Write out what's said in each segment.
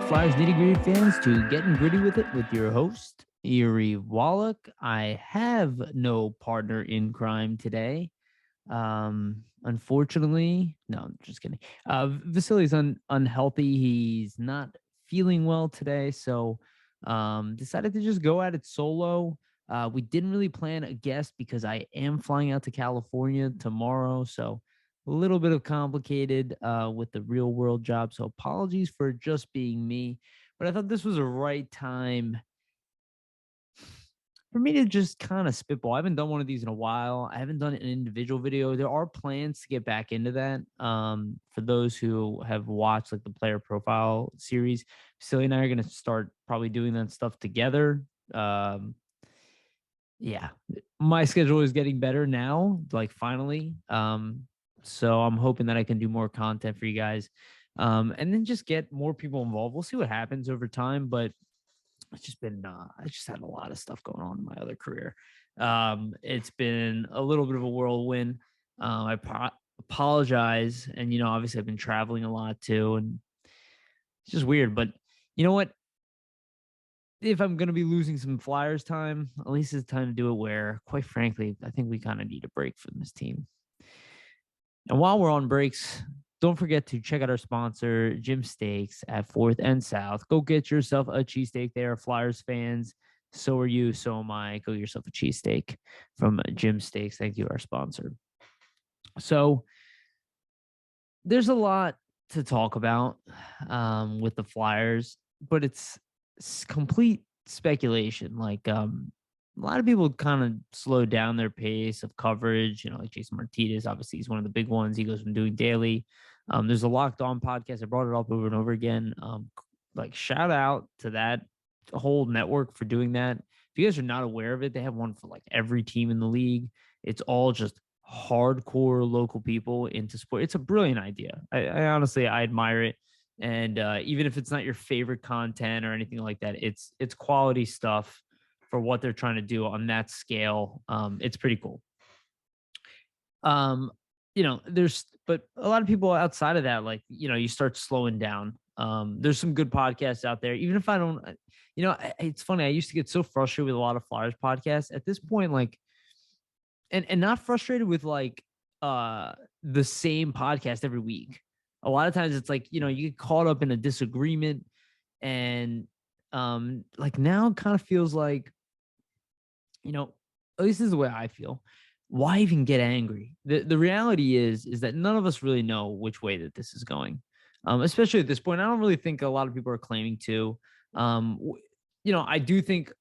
Flyers Nitty Gritty fans, to Getting Gritty with It with your host, Yariv Wolok. I have no partner in crime today. Unfortunately, no, I'm just kidding. Vasily's unhealthy. He's not feeling well today, so decided to just go at it solo. We didn't really plan a guest because I am flying out to California tomorrow, so a little bit of complicated with the real world job. So apologies for just being me, but I thought this was a right time for me to just kind of spitball. I haven't done one of these in a while. I haven't done an individual video. There are plans to get back into that. For those who have watched like the player profile series, Silly and I are going to start probably doing that stuff together. Yeah, my schedule is getting better now, like finally. So I'm hoping that I can do more content for you guys. And then just get more people involved. We'll see what happens over time, but it's just been I just had a lot of stuff going on in my other career. It's been a little bit of a whirlwind. Apologize, and obviously I've been traveling a lot too, and it's just weird. But you know what? If I'm gonna be losing some Flyers time, at least it's time to do it. Where, quite frankly, I think we kind of need a break from this team. And while we're on breaks, don't forget to check out our sponsor, Jim Steaks at 4th and South. Go get yourself a cheesesteak there, Flyers fans. So are you. So am I. Go get yourself a cheesesteak from Jim Steaks. Thank you, our sponsor. So there's a lot to talk about with the Flyers, but it's complete speculation. Like a lot of people kind of slowed down their pace of coverage. Like Jason Martinez, obviously he's one of the big ones. He goes from doing daily. There's a Locked On podcast. I brought it up over and over again. Like shout out to that whole network for doing that. If you guys are not aware of it, they have one for like every team in the league. It's all just hardcore local people into sport. It's a brilliant idea. I honestly, I admire it. And even if it's not your favorite content or anything like that, it's quality stuff for what they're trying to do on that scale. It's pretty cool. But a lot of people outside of that, like, you start slowing down. There's some good podcasts out there. Even if I don't, it's funny. I used to get so frustrated with a lot of Flyers podcasts at this point, like, and not frustrated with like the same podcast every week. A lot of times it's like, you get caught up in a disagreement, and like now it kind of feels like, at least this is the way I feel. Why even get angry? The reality is that none of us really know which way that this is going. Especially at this point. I don't really think a lot of people are claiming to. I do think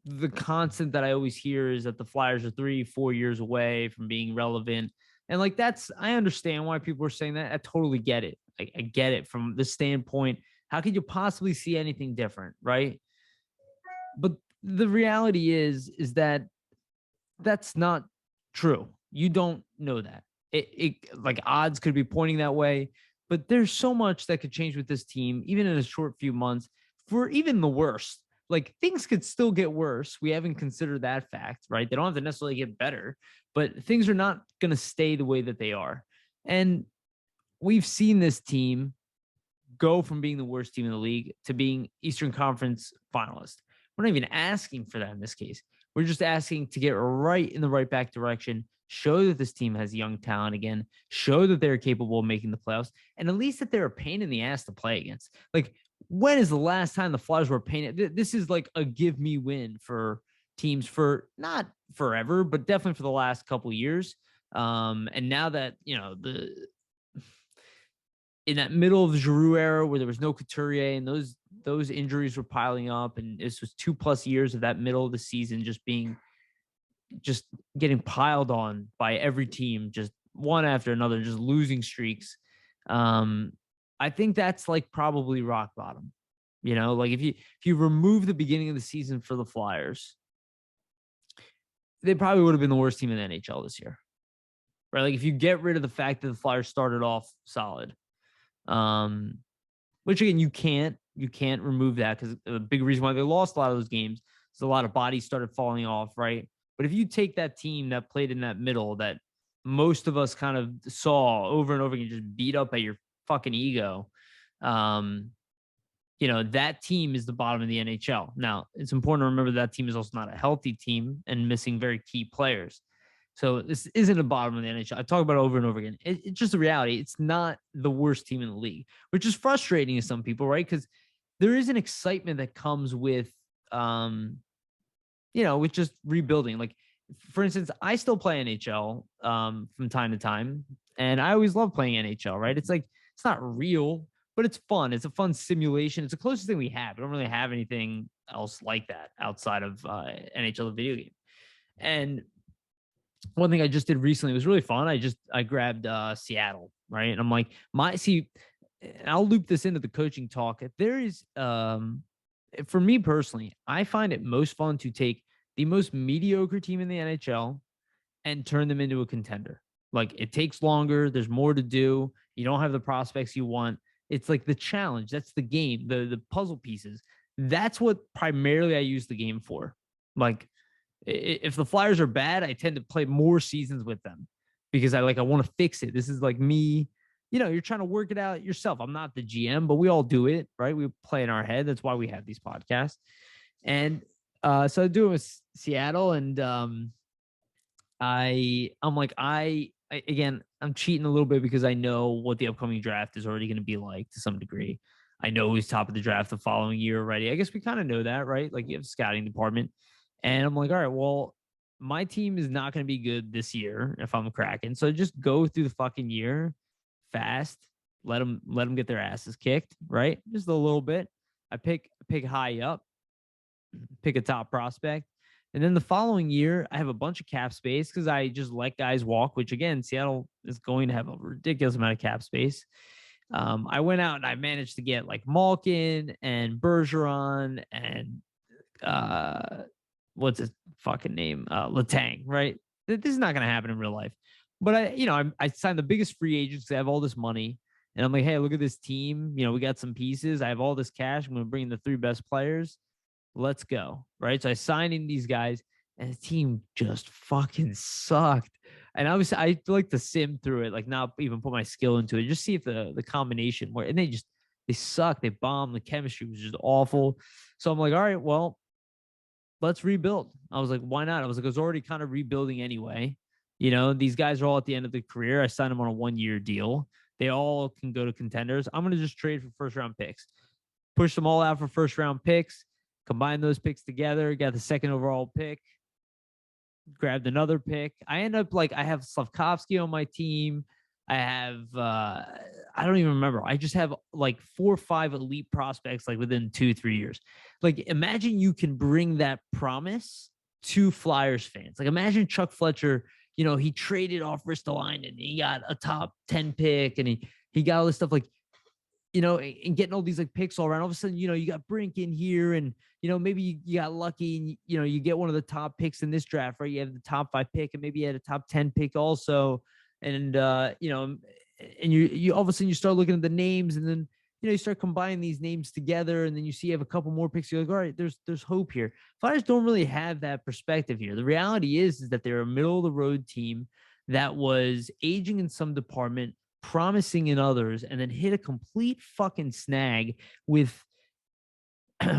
the constant that I always hear is that the Flyers are 3-4 years away from being relevant. And like, I understand why people are saying that. I totally get it. I get it from the standpoint. How could you possibly see anything different? Right. But the reality is that that's not true. You don't know that. It like odds could be pointing that way, but there's so much that could change with this team, even in a short few months, for even the worst. Like, things could still get worse. We haven't considered that fact, right? They don't have to necessarily get better, but things are not going to stay the way that they are. And we've seen this team go from being the worst team in the league to being Eastern Conference finalist. We're not even asking for that in this case. We're just asking to get right in the right back direction, show that this team has young talent again, show that they're capable of making the playoffs, and at least that they're a pain in the ass to play against. Like, when is the last time the Flyers were a pain? This is like a give me win for teams for not forever, but definitely for the last couple of years. And now that, in that middle of the Giroux era where there was no Couturier and those injuries were piling up, and this was 2+ years of that middle of the season just getting piled on by every team, just one after another, just losing streaks. I think that's like probably rock bottom. Like, if you remove the beginning of the season for the Flyers, they probably would have been the worst team in the NHL this year. Right? Like, if you get rid of the fact that the Flyers started off solid, which again, you can't remove that, because the big reason why they lost a lot of those games is a lot of bodies started falling off, right? But if you take that team that played in that middle, that most of us kind of saw over and over again, just beat up at your fucking ego, that team is the bottom of the NHL. Now, it's important to remember that team is also not a healthy team and missing very key players. So this isn't a bottom of the NHL. I talk about it over and over again. It's just a reality. It's not the worst team in the league, which is frustrating to some people, right? Because there is an excitement that comes with, with just rebuilding. Like, for instance, I still play NHL from time to time, and I always love playing NHL, right? It's like, it's not real, but it's fun. It's a fun simulation. It's the closest thing we have. I don't really have anything else like that outside of NHL, the video game. And one thing I just did recently was really fun. I grabbed Seattle, right? And I'm like, I'll loop this into the coaching talk. There is for me personally, I find it most fun to take the most mediocre team in the NHL and turn them into a contender. Like, it takes longer, there's more to do. You don't have the prospects you want. It's like the challenge. That's the game, the puzzle pieces. That's what primarily I use the game for. Like, if the Flyers are bad, I tend to play more seasons with them because I want to fix it. This is like me, you're trying to work it out yourself. I'm not the GM, but we all do it, right? We play in our head. That's why we have these podcasts. And so I do it with Seattle, and I'm like, again, I'm cheating a little bit because I know what the upcoming draft is already going to be like to some degree. I know who's top of the draft the following year already. I guess we kind of know that, right? Like, you have a scouting department. And I'm like, all right, well, my team is not going to be good this year if I'm cracking. So just go through the fucking year fast. Let them get their asses kicked, right? Just a little bit. I pick high up, pick a top prospect. And then the following year, I have a bunch of cap space because I just let guys walk, which, again, Seattle is going to have a ridiculous amount of cap space. I went out and I managed to get like Malkin and Bergeron and what's his fucking name? Letang, right? This is not going to happen in real life. But I signed the biggest free agents because I have all this money. And I'm like, hey, look at this team. We got some pieces. I have all this cash. I'm going to bring in the 3 best players. Let's go. Right. So I signed in these guys, and the team just fucking sucked. And obviously, I like to sim through it, like not even put my skill into it, just see if the combination worked. And they suck. They bombed. The chemistry was just awful. So I'm like, all right, well, let's rebuild. I was like, why not? I was already kind of rebuilding anyway. These guys are all at the end of the career. I signed them on a 1-year deal. They all can go to contenders. I'm going to just trade for first round picks, push them all out for first round picks, combine those picks together, got the 2nd overall pick, grabbed another pick. I end up I have Slavkovsky on my team. I have, I don't even remember. I just have like 4 or 5 elite prospects within 2-3 years. Imagine you can bring that promise to Flyers fans. Imagine Chuck Fletcher, he traded off Ristolainen and he got a top 10 pick and he got all this stuff and getting all these picks all around. All of a sudden, you got Brink in here and, maybe you got lucky and, you get one of the top picks in this draft, right? You have the top 5 pick and maybe you had a top 10 pick also. And, and you all of a sudden you start looking at the names and then, you start combining these names together and then you see you have a couple more picks. You're like, all right, there's hope here. Flyers don't really have that perspective here. The reality is that they're a middle of the road team that was aging in some department, promising in others, and then hit a complete fucking snag with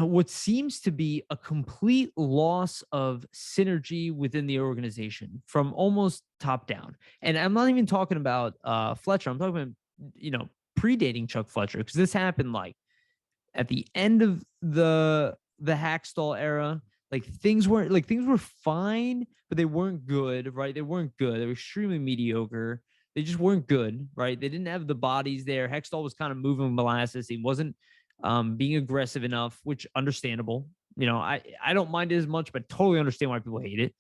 what seems to be a complete loss of synergy within the organization from almost top down. And I'm not even talking about Fletcher. I'm talking about, predating Chuck Fletcher, because this happened at the end of the Hackstall era. Things were fine, but they weren't good, right? They weren't good. They were extremely mediocre. They just weren't good, right? They didn't have the bodies there. Hextall was kind of moving molasses. He wasn't being aggressive enough, which understandable. I don't mind it as much, but totally understand why people hate it.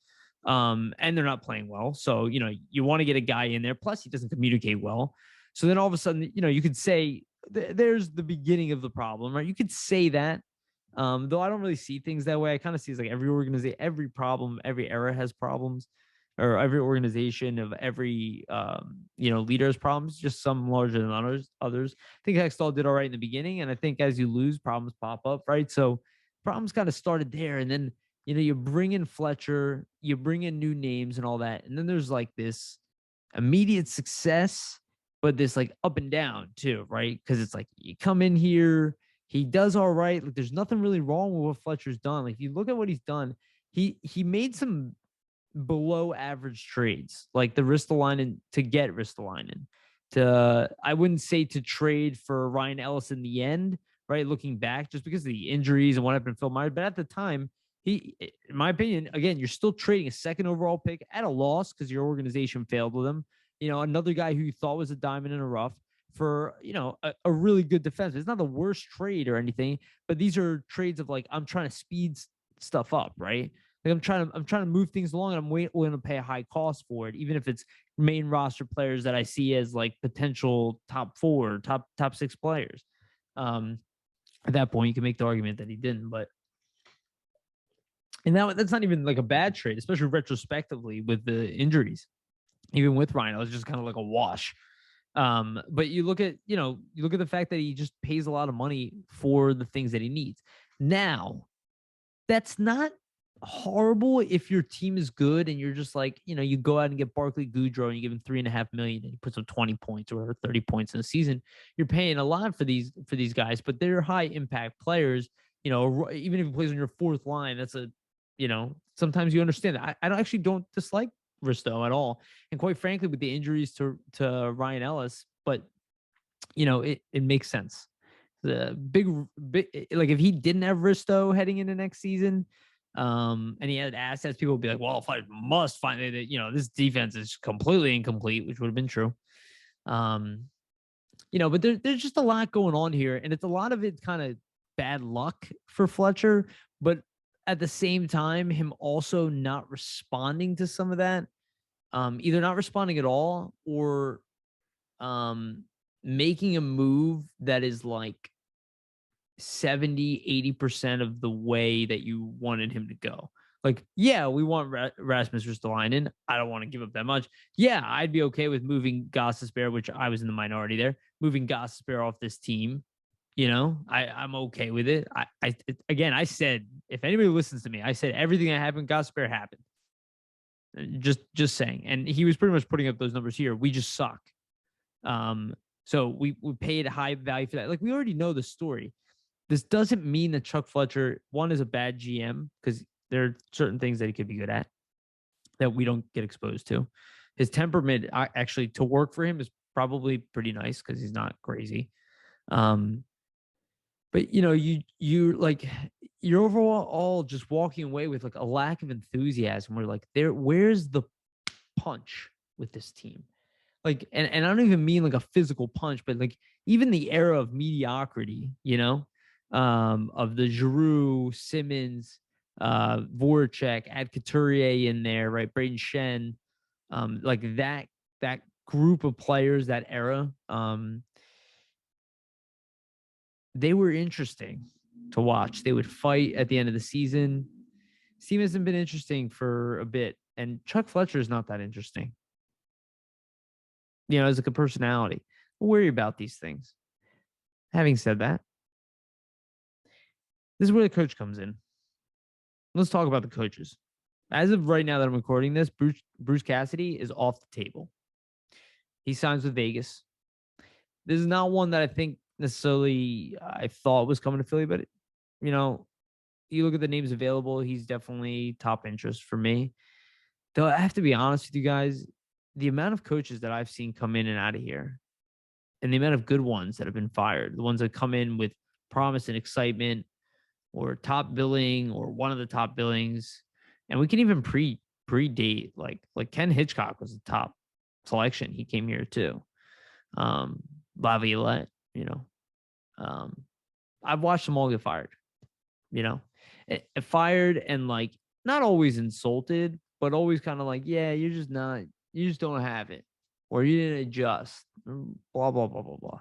And they're not playing well. So, you want to get a guy in there. Plus, he doesn't communicate well. So then all of a sudden, you could say there's the beginning of the problem, right? You could say that. Though I don't really see things that way. I kind of see it's every organization, every problem, every era has problems, or every organization of every leader has problems, just some larger than others. I think Hextall did all right in the beginning, and I think as you lose, problems pop up, right? So problems kind of started there, and then you bring in Fletcher, you bring in new names and all that, and then there's this immediate success, but this up and down too, right? Because it's you come in here, He does all right. Like, there's nothing really wrong with what Fletcher's done. Like, if you look at what he's done, he made some below average trades, like the Ristolainen to get Ristolainen. I wouldn't say to trade for Ryan Ellis in the end, right? Looking back, just because of the injuries and what happened to Phil Myers, but at the time, in my opinion, again, you're still trading a second overall pick at a loss because your organization failed with him. Another guy who you thought was a diamond in the rough for a really good defense. It's not the worst trade or anything, but these are trades of like I'm trying to speed stuff up, right? Like I'm trying to move things along, and I'm willing to pay a high cost for it, even if it's main roster players that I see as like potential top 4, top 6 players. At that point, you can make the argument that he didn't, but and that's not even like a bad trade, especially retrospectively with the injuries. Even with Ryan, it was just kind of like a wash. But you look at the fact that he just pays a lot of money for the things that he needs. Now, that's not horrible if your team is good and you're just like, you go out and get Barkley Goodrow and you give him $3.5 million and he puts up 20 points or 30 points in a season. You're paying a lot for these guys, but they're high impact players. Even if he plays on your fourth line, that's sometimes you understand that. I don't dislike Risto at all. And quite frankly, with the injuries to Ryan Ellis, but it makes sense. The big, like if he didn't have Risto heading into next season, and he had assets, people would be like, well, if I must find that, this defense is completely incomplete, which would have been true. But there's just a lot going on here, and it's a lot of it kind of bad luck for Fletcher, but at the same time, him also not responding to some of that, either not responding at all or making a move that is like 70-80% of the way that you wanted him to go. Like, yeah, we want Rasmus Ristolainen. I don't want to give up that much. Yeah, I'd be okay with moving Gostisbehere, which I was in the minority there, moving Gostisbehere off this team. I'm okay with it. I said, if anybody listens to me, I said everything that happened, Gostisbehere happened. Just saying. And he was pretty much putting up those numbers here. We just suck. So we paid a high value for that. Like, we already know the story. This doesn't mean that Chuck Fletcher, one, is a bad GM, because there are certain things that he could be good at that we don't get exposed to. His temperament, actually, to work for him is probably pretty nice because he's not crazy. But you're like, you're overall just walking away with like a lack of enthusiasm. We're like, where's the punch with this team? Like, and I don't even mean like a physical punch, but like even the era of mediocrity, of the Giroux, Simmons, Voracek, add Couturier in there, right? Braden Shen, like that group of players, that era, they were interesting to watch. They would fight at the end of the season. This team hasn't been interesting for a bit, and Chuck Fletcher is not that interesting. As like a personality. Don't worry about these things. Having said that, this is where the coach comes in. Let's talk about the coaches. As of right now that I'm recording this, Bruce Cassidy is off the table. He signs with Vegas. This is not one that I think necessarily I thought was coming to Philly, but you look at the names available, he's definitely top interest for me. Though I have to be honest with you guys, the amount of coaches that I've seen come in and out of here, and the amount of good ones that have been fired, the ones that come in with promise and excitement, or top billing, or one of the top billings, and we can even predate like Ken Hitchcock was the top selection. He came here too. Laviolette, I've watched them all get fired. Fired and like not always insulted, but always kind of like, yeah, you just don't have it, or you didn't adjust, blah, blah, blah, blah, blah.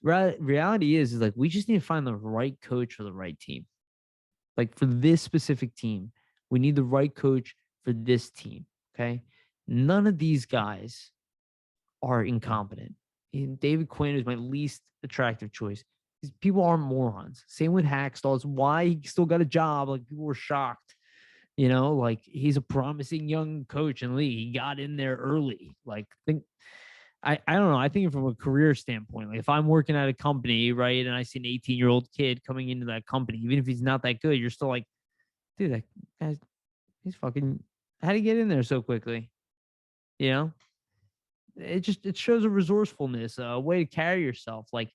Reality is like, we just need to find the right coach for the right team. Like, for this specific team, we need the right coach for this team. Okay. None of these guys are incompetent. And David Quinn is my least attractive choice. These people aren't morons. Same with Hackstall. It's why he still got a job. Like, people were shocked. Like, he's a promising young coach in the league. He got in there early. Like, think I don't know. I think from a career standpoint, like if I'm working at a company, right, and I see an 18-year-old kid coming into that company, even if he's not that good, you're still like, dude, that guy's he's fucking. How would he get in there so quickly? You know, it shows a resourcefulness, a way to carry yourself. Like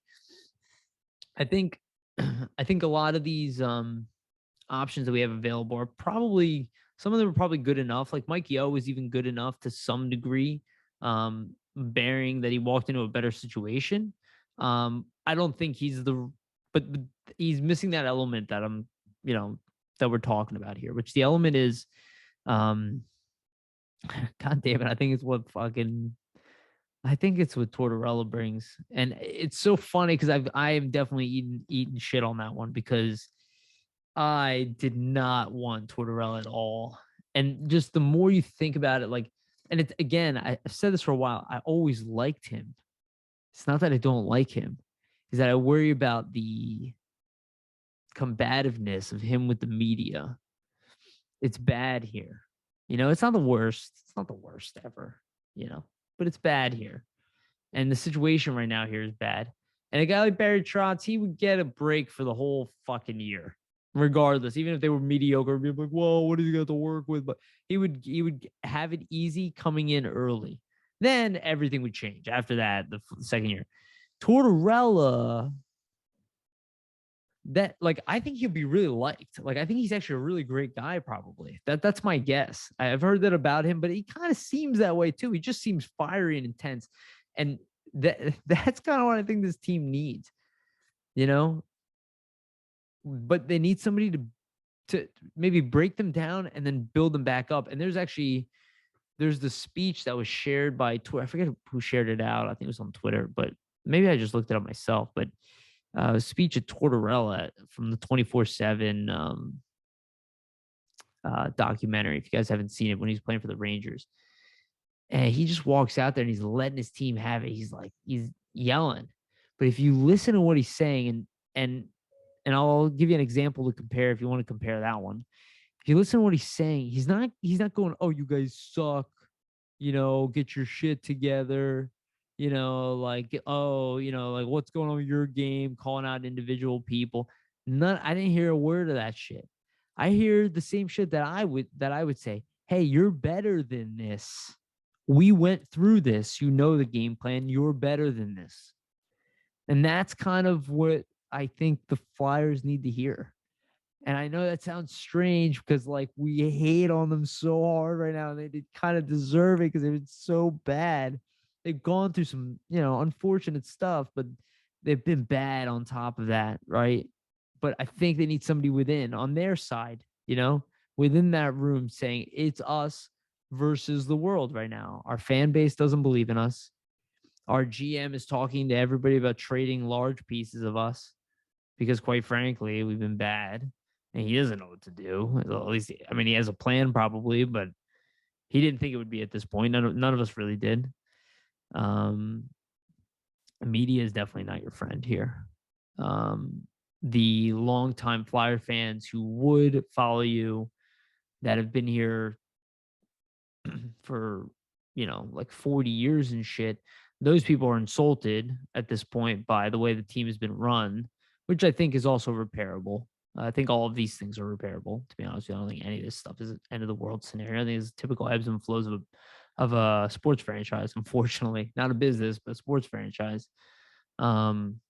I think I think a lot of these options that we have available are probably some of them are probably good enough. Like Mike Yo was even good enough to some degree, bearing that he walked into a better situation. I don't think he's but he's missing that element that you know, that we're talking about here, which the element is, um, God damn it, I think it's what Tortorella brings, and it's so funny because I am definitely eating shit on that one because I did not want Tortorella at all. And just the more you think about it, like, and it's again, I've said this for a while. I always liked him. It's not that I don't like him, is that I worry about the combativeness of him with the media. It's bad here. You know, it's not the worst. It's not the worst ever, you know, but it's bad here. And the situation right now here is bad. And a guy like Barry Trotz, he would get a break for the whole fucking year, regardless. Even if they were mediocre, be like, "Whoa, what does he got to work with?" But he would have it easy coming in early. Then everything would change after that. The second year, Tortorella, that like I think he'll be really liked. Like I think he's actually a really great guy. Probably that's my guess. I've heard that about him, but he kind of seems that way too. He just seems fiery and intense, and that's kind of what I think this team needs. You know, but they need somebody to maybe break them down and then build them back up. And there's the speech that was shared by Twitter. I forget who shared it out. I think it was on Twitter, but maybe I just looked it up myself. But a speech at Tortorella from the 24/7 documentary. If you guys haven't seen it, when he's playing for the Rangers, and he just walks out there and he's letting his team have it. He's yelling, but if you listen to what he's saying, and I'll give you an example to compare if you want to compare that one. If you listen to what he's saying, he's not going, "Oh, you guys suck," you know, "Get your shit together," you know, like, "Oh, you know, like what's going on with your game," calling out individual people. None. I didn't hear a word of that shit. I hear the same shit that I would say, "Hey, you're better than this. We went through this. You know the game plan. You're better than this." And that's kind of what I think the Flyers need to hear. And I know that sounds strange because like we hate on them so hard right now, and they did kind of deserve it because it was so bad. They've gone through some, you know, unfortunate stuff, but they've been bad on top of that, right? But I think they need somebody within on their side, you know, within that room saying it's us versus the world right now. Our fan base doesn't believe in us. Our GM is talking to everybody about trading large pieces of us because, quite frankly, we've been bad and he doesn't know what to do. At least, I mean, he has a plan probably, but he didn't think it would be at this point. None of us really did. Um, Media is definitely not your friend here. The longtime Flyer fans who would follow you that have been here for, you know, like 40 years and shit, those people are insulted at this point by the way the team has been run, which I think is also repairable. I think all of these things are repairable. To be honest with you, I don't think any of this stuff is an end of the world scenario. I think it's typical ebbs and flows of a sports franchise. Unfortunately, not a business, but a sports franchise. Um,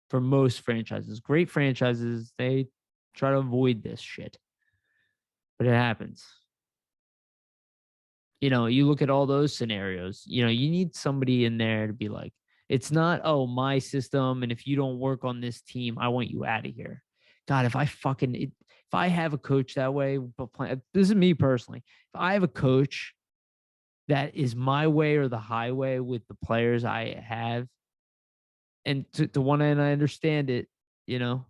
for most franchises, great franchises, they try to avoid this shit, but it happens. You know, you look at all those scenarios, you know, you need somebody in there to be like, it's not, "Oh, my system. And if you don't work on this team, I want you out of here." God, if I have a coach that way, this is me personally. If I have a coach that is my way or the highway with the players I have, and to one end, I understand it, you know,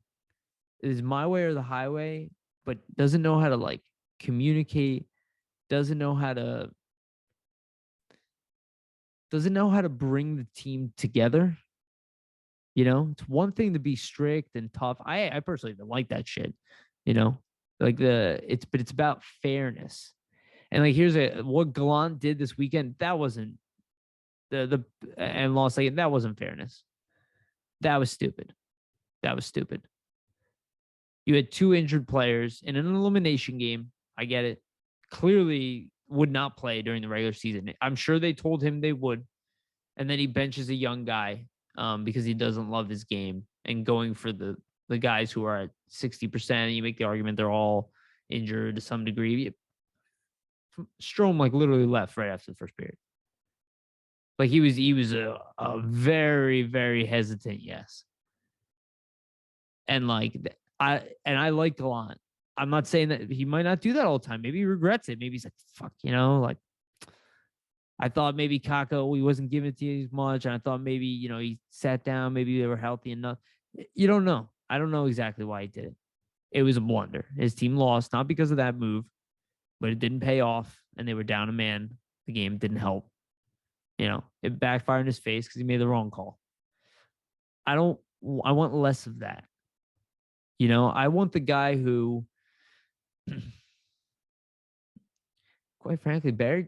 it is my way or the highway, but doesn't know how to like communicate, doesn't know how to bring the team together. You know, it's one thing to be strict and tough. I personally don't like that shit. You know, like but it's about fairness. And like here's what Gallant did this weekend. That wasn't and lost. Like, that wasn't fairness. That was stupid. That was stupid. You had two injured players in an elimination game. I get it. Clearly would not play during the regular season. I'm sure they told him they would. And then he benches a young guy because he doesn't love his game and going for the guys who are at 60%. You make the argument they're all injured to some degree. Strom like literally left right after the first period. Like he was a very, very hesitant yes. And like I like Gallant. I'm not saying that he might not do that all the time. Maybe he regrets it. Maybe he's like, fuck, like I thought maybe Kako, he wasn't giving it to you as much. And I thought maybe, he sat down, maybe they were healthy enough. You don't know. I don't know exactly why he did it. It was a blunder. His team lost, not because of that move, but it didn't pay off and they were down a man. The game didn't help. It backfired in his face because he made the wrong call. I want less of that. I want the guy who, quite frankly, Barry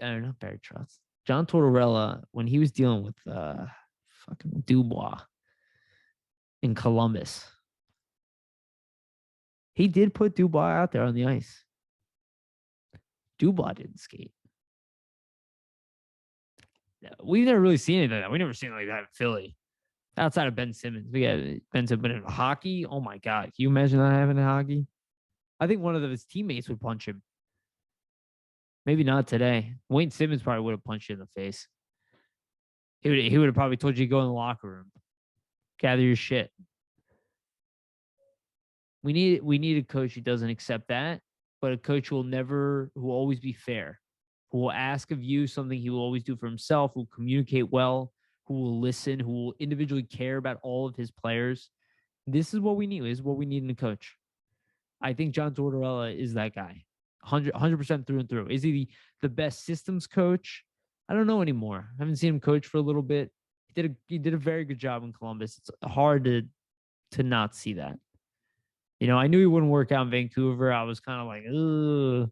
Trotz, John Tortorella, when he was dealing with fucking Dubois in Columbus, he did put Dubois out there on the ice. Dubois didn't skate. We've never really seen anything like that. We've never seen it like that in Philly. Outside of Ben Simmons. We got Ben Simmons, but in hockey, oh my God. Can you imagine that happening in hockey? I think one of his teammates would punch him. Maybe not today. Wayne Simmons probably would have punched you in the face. He would have probably told you to go in the locker room. Gather your shit. We need a coach who doesn't accept that, but a coach who will always be fair, who will ask of you something he will always do for himself, who will communicate well, who will listen, who will individually care about all of his players. This is what we need. This is what we need in a coach. I think John Tortorella is that guy. 100% through and through. Is he the best systems coach? I don't know anymore. I haven't seen him coach for a little bit. He did a very good job in Columbus. It's hard to not see that. I knew he wouldn't work out in Vancouver. I was kind of like, ugh.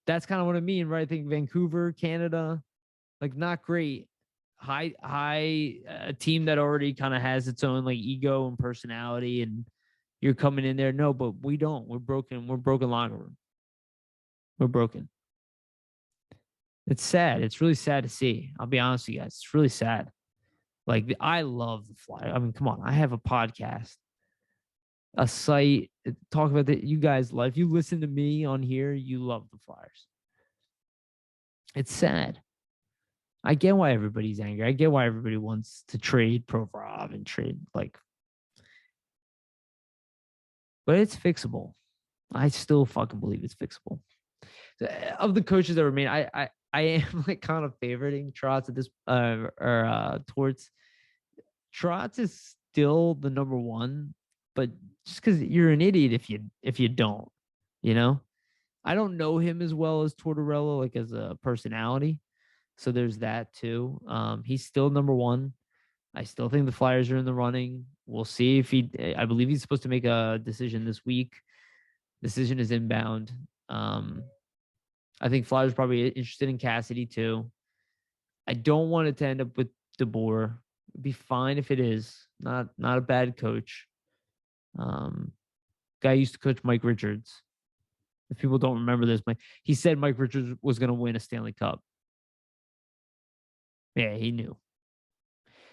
That's kind of what I mean, right? I think Vancouver, Canada, like not great. High a team that already kind of has its own like ego and personality, and you're coming in there. No, but we don't. We're broken. We're broken locker room. We're broken. It's sad. It's really sad to see. I'll be honest with you guys. It's really sad. Like I love the Flyers. I mean, come on. I have a podcast, a site, talk about that. You guys love. If you listen to me on here, you love the Flyers. It's sad. I get why everybody's angry. I get why everybody wants to trade Provorov and trade like, but it's fixable. I still fucking believe it's fixable. Of the coaches that remain, I am like kind of favoriting Trotz at this Torts. Trotz is still the number one, but just because you're an idiot if you don't, I don't know him as well as Tortorella, like as a personality. So there's that too. He's still number one. I still think the Flyers are in the running. We'll see if I believe he's supposed to make a decision this week. Decision is inbound. I think Flyers probably interested in Cassidy too. I don't want it to end up with DeBoer. It'd be fine if it is. Not a bad coach. Guy used to coach Mike Richards. If people don't remember this, he said Mike Richards was going to win a Stanley Cup. Yeah, he knew.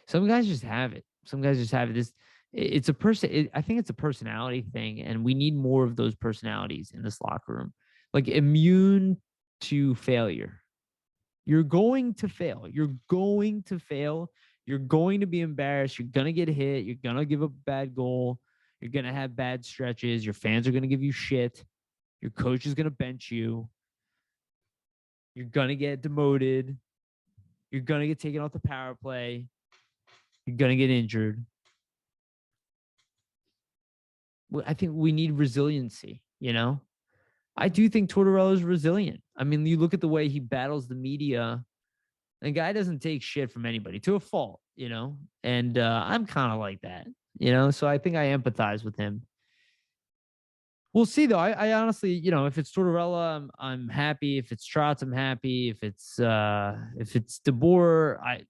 Some guys just have it. It's a person. I think it's a personality thing, and we need more of those personalities in this locker room. Like immune to failure. You're going to fail. You're going to fail. You're going to be embarrassed. You're going to get hit. You're going to give up a bad goal. You're going to have bad stretches. Your fans are going to give you shit. Your coach is going to bench you. You're going to get demoted. You're going to get taken off the power play. You're going to get injured. I think we need resiliency, I do think Tortorella is resilient. I mean, you look at the way he battles the media. The guy doesn't take shit from anybody to a fault, and I'm kind of like that, so I think I empathize with him. We'll see though. I honestly, if it's Tortorella, I'm happy. If it's Trotz, I'm happy. If it's DeBoer, I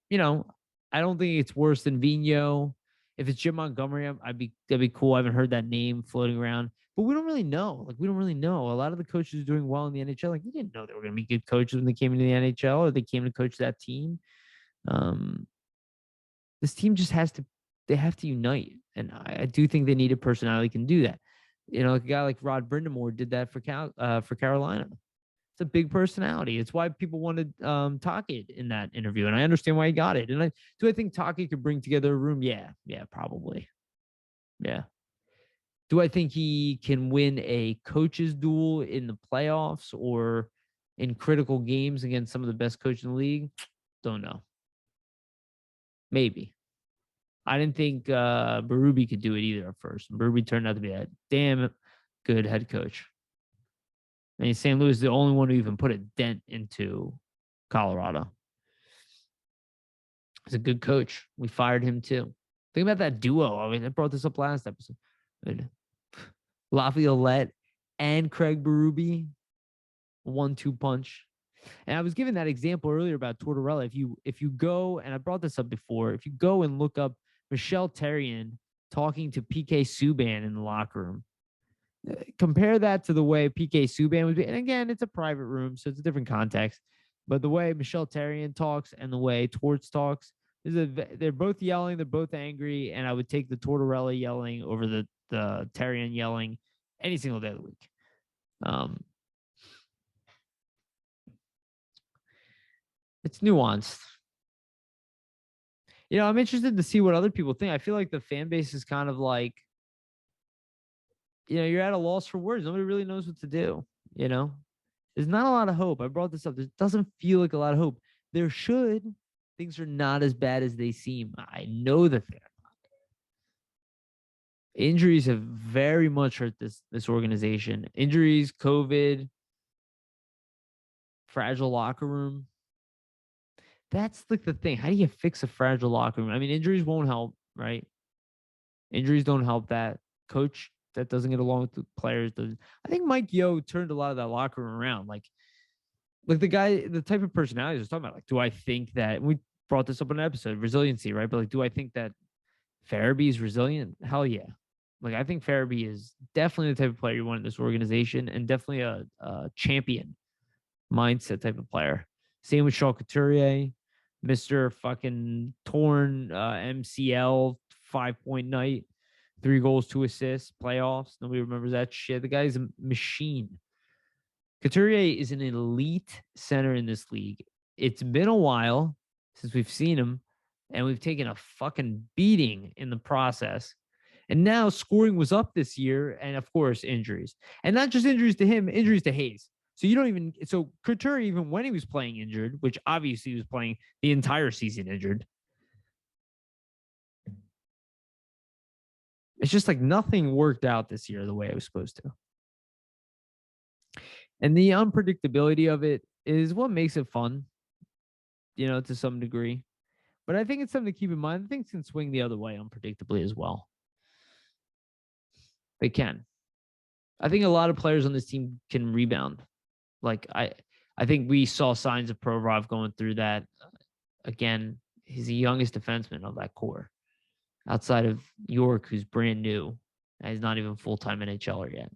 don't think it's worse than Vino. If it's Jim Montgomery, that'd be cool. I haven't heard that name floating around, but we don't really know. Like we don't really know. A lot of the coaches are doing well in the NHL. Like we didn't know they were going to be good coaches when they came into the NHL or they came to coach that team. Um, this team just they have to unite, and I do think they need a personality can do that. Like a guy like Rod Brindamore did that for Carolina. It's a big personality. It's why people wanted Tocchet in that interview, and I understand why he got it. And I think Tocchet could bring together a room. Yeah, probably. Yeah. Do I think he can win a coaches duel in the playoffs or in critical games against some of the best coaches in the league? Don't know. Maybe. I didn't think Berube could do it either at first. Berube turned out to be a damn good head coach. And St. Louis is the only one who even put a dent into Colorado. He's a good coach. We fired him too. Think about that duo. I mean, I brought this up last episode. Laviolette and Craig Berube, 1-2 punch. And I was giving that example earlier about Tortorella. If you go, and I brought this up before, if you go and look up Michel Therrien talking to PK Subban in the locker room, compare that to the way PK Subban would be. And again, it's a private room, so it's a different context. But the way Michel Therrien talks and the way Torts talks, they're both yelling, they're both angry, and I would take the Tortorella yelling over the Therrien yelling any single day of the week. It's nuanced. I'm interested to see what other people think. I feel like the fan base is kind of like, you're at a loss for words. Nobody really knows what to do. There's not a lot of hope. I brought this up. There doesn't feel like a lot of hope. There should. Things are not as bad as they seem. I know that they're not. Injuries have very much hurt this organization. Injuries, COVID, fragile locker room. That's like the thing. How do you fix a fragile locker room? I mean, injuries won't help, right? Injuries don't help that. Coach that doesn't get along with the players doesn't. I think Mike Yeo turned a lot of that locker room around. Like the guy, the type of personality I was talking about. Like, do I think that we brought this up in an episode, resiliency, right? But like, do I think that Farabee is resilient? Hell yeah. Like, I think Farabee is definitely the type of player you want in this organization, and definitely a champion mindset type of player. Same with Sean Couturier, Mr. fucking torn MCL 5-point night, 3 goals, 2 assists, playoffs. Nobody remembers that shit. The guy's a machine. Couturier is an elite center in this league. It's been a while since we've seen him, and we've taken a fucking beating in the process. And now scoring was up this year, and of course, injuries. And not just injuries to him, injuries to Hayes. So Couturier, even when he was playing injured, which obviously he was playing the entire season injured, it's just like nothing worked out this year the way it was supposed to. And the unpredictability of it is what makes it fun, to some degree. But I think it's something to keep in mind. Things can swing the other way unpredictably as well. They can. I think a lot of players on this team can rebound. Like I think we saw signs of Provorov going through that. Again, he's the youngest defenseman of that core, outside of York, who's brand new. And he's not even full-time NHLer yet.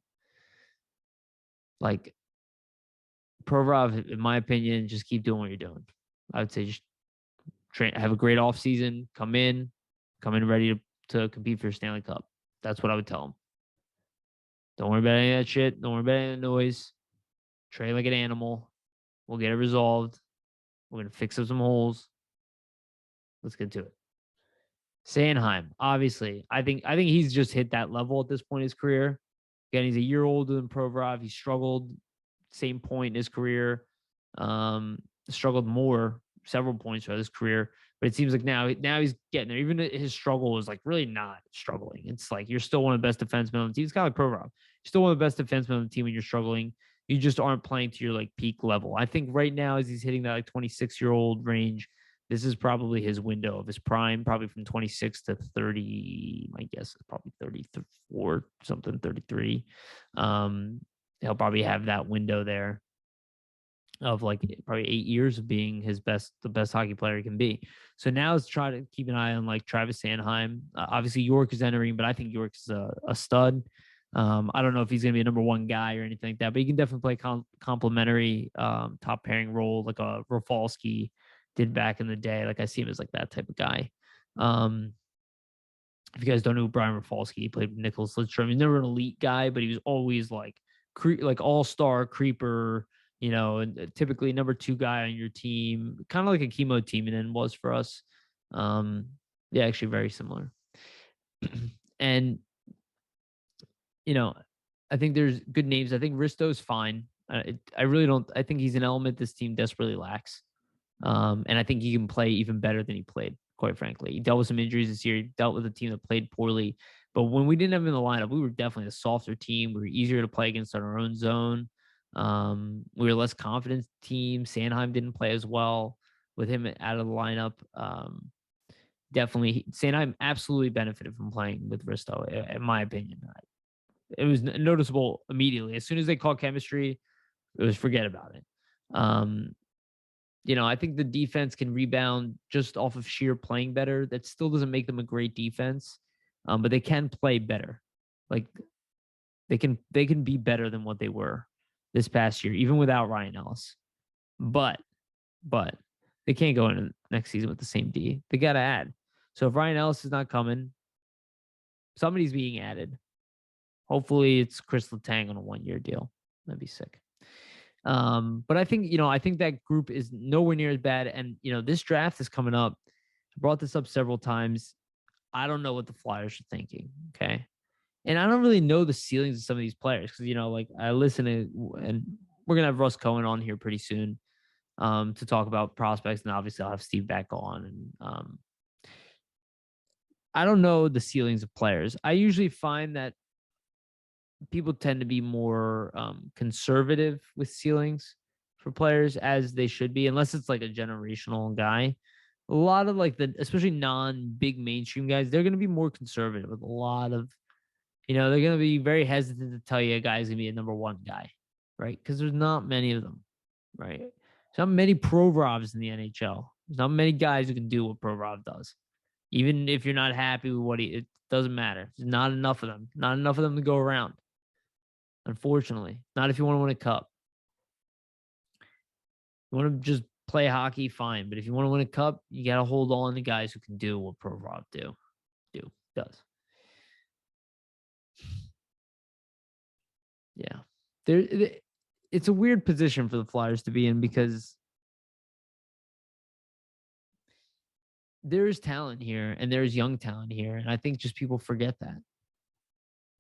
Like Provorov, in my opinion, just keep doing what you're doing. I would say just have a great offseason, come in ready to compete for a Stanley Cup. That's what I would tell him. Don't worry about any of that shit. Don't worry about any of the noise. Train like an animal. We'll get it resolved. We're going to fix up some holes. Let's get to it. Sanheim, obviously, I think he's just hit that level at this point in his career. Again, he's a year older than Provorov. He struggled same point in his career. Struggled more, several points throughout his career. But it seems like now he's getting there. Even his struggle was like really not struggling. It's like you're still one of the best defensemen on the team. It's kind of like Provorov. You're still one of the best defensemen on the team when you're struggling. You just aren't playing to your like peak level. I think right now, as he's hitting that like 26-year-old range, This is probably his window of his prime, probably from 26 to 30. My guess is probably 34, something 33. He'll probably have that window there of like probably 8 years of being the best hockey player he can be. So now let's try to keep an eye on like Travis Sanheim. Obviously, York is entering, but I think York's a stud. I don't know if he's going to be a number one guy or anything like that, but he can definitely play complementary top pairing role like a Rafalski did back in the day. Like I see him as like that type of guy. If you guys don't know who Brian Rafalski, he played with Nicholas Lidstrom. He's never an elite guy, but he was always like all-star creeper, and typically number two guy on your team, kind of like a chemo team, and then was for us. Yeah, actually very similar. And I think there's good names. I think Risto's fine. I really don't. I think he's an element this team desperately lacks. And I think he can play even better than he played, quite frankly. He dealt with some injuries this year. He dealt with a team that played poorly. But when we didn't have him in the lineup, we were definitely a softer team. We were easier to play against on our own zone. We were a less confident team. Sanheim didn't play as well with him out of the lineup. Definitely, Sanheim absolutely benefited from playing with Risto, in my opinion. It was noticeable immediately. As soon as they called chemistry, it was forget about it. I think the defense can rebound just off of sheer playing better. That still doesn't make them a great defense, but they can play better. Like they can be better than what they were this past year, even without Ryan Ellis. But they can't go into next season with the same D. They got to add. So if Ryan Ellis is not coming, somebody's being added. Hopefully it's Chris Letang on a 1-year deal. That'd be sick. But I think that group is nowhere near as bad. And, this draft is coming up. I brought this up several times. I don't know what the Flyers are thinking. Okay. And I don't really know the ceilings of some of these players because, like I listen to, and we're going to have Russ Cohen on here pretty soon to talk about prospects. And obviously I'll have Steve back on. And I don't know the ceilings of players. I usually find that people tend to be more conservative with ceilings for players as they should be, unless it's like a generational guy. A lot of like especially non-big mainstream guys, they're going to be more conservative with a lot of, they're going to be very hesitant to tell you a guy's going to be a number one guy, right? Because there's not many of them, right? There's not many Provorovs in the NHL. There's not many guys who can do what Provorov does. Even if you're not happy with it doesn't matter. There's not enough of them. Not enough of them to go around. Unfortunately, not if you want to win a cup. You want to just play hockey, fine. But if you want to win a cup, you got to hold on to guys who can do what Provorov does. Yeah, it's a weird position for the Flyers to be in because there's talent here and there's young talent here, and I think just people forget that.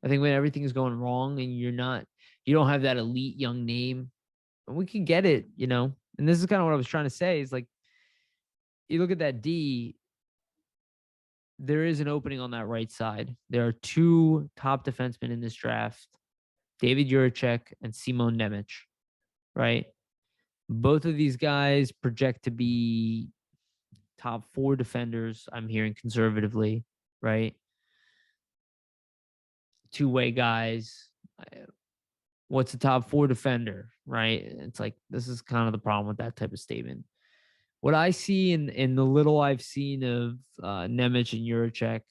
I think when everything is going wrong and you don't have that elite young name, we can get it, And this is kind of what I was trying to say is like, you look at that D, there is an opening on that right side. There are two top defensemen in this draft, David Juracek and Simon Nemec, right? Both of these guys project to be top 4 defenders, I'm hearing conservatively, right? Two-way guys. What's the top 4 defender, right? It's like, this is kind of the problem with that type of statement. What I see in the little I've seen of Nemec and Juracek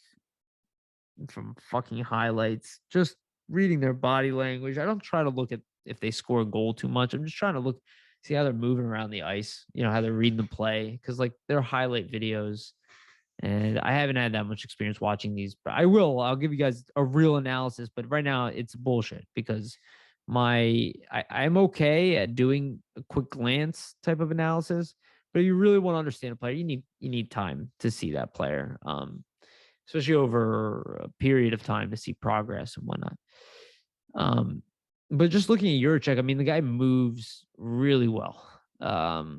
from fucking highlights, just reading their body language. I don't try to look at if they score a goal too much. I'm just trying to see how they're moving around the ice, how they're reading the play. Because like they're highlight videos. And I haven't had that much experience watching these, but I'll give you guys a real analysis. But right now it's bullshit because I'm okay at doing a quick glance type of analysis. But if you really want to understand a player, you need time to see that player, especially over a period of time to see progress and whatnot. But just looking at Juracek, I mean, the guy moves really well. Yeah,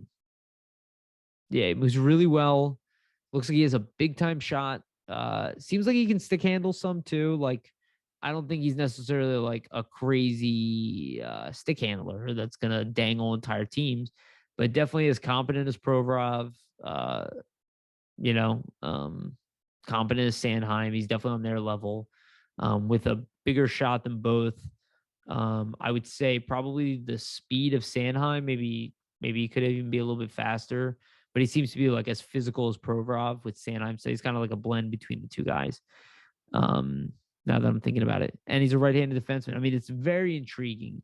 he moves really well. Looks like he has a big time shot. Seems like he can stick handle some too. Like, I don't think he's necessarily like a crazy stick handler that's gonna dangle entire teams, but definitely as competent as Provorov. you know, competent as Sandheim. He's definitely on their level, with a bigger shot than both. I would say probably the speed of Sandheim, maybe he could even be a little bit faster, but he seems to be like as physical as Provorov with Sandheim. So he's kind of like a blend between the two guys. Um, Now that I'm thinking about it, and he's a right-handed defenseman. I mean, it's very intriguing.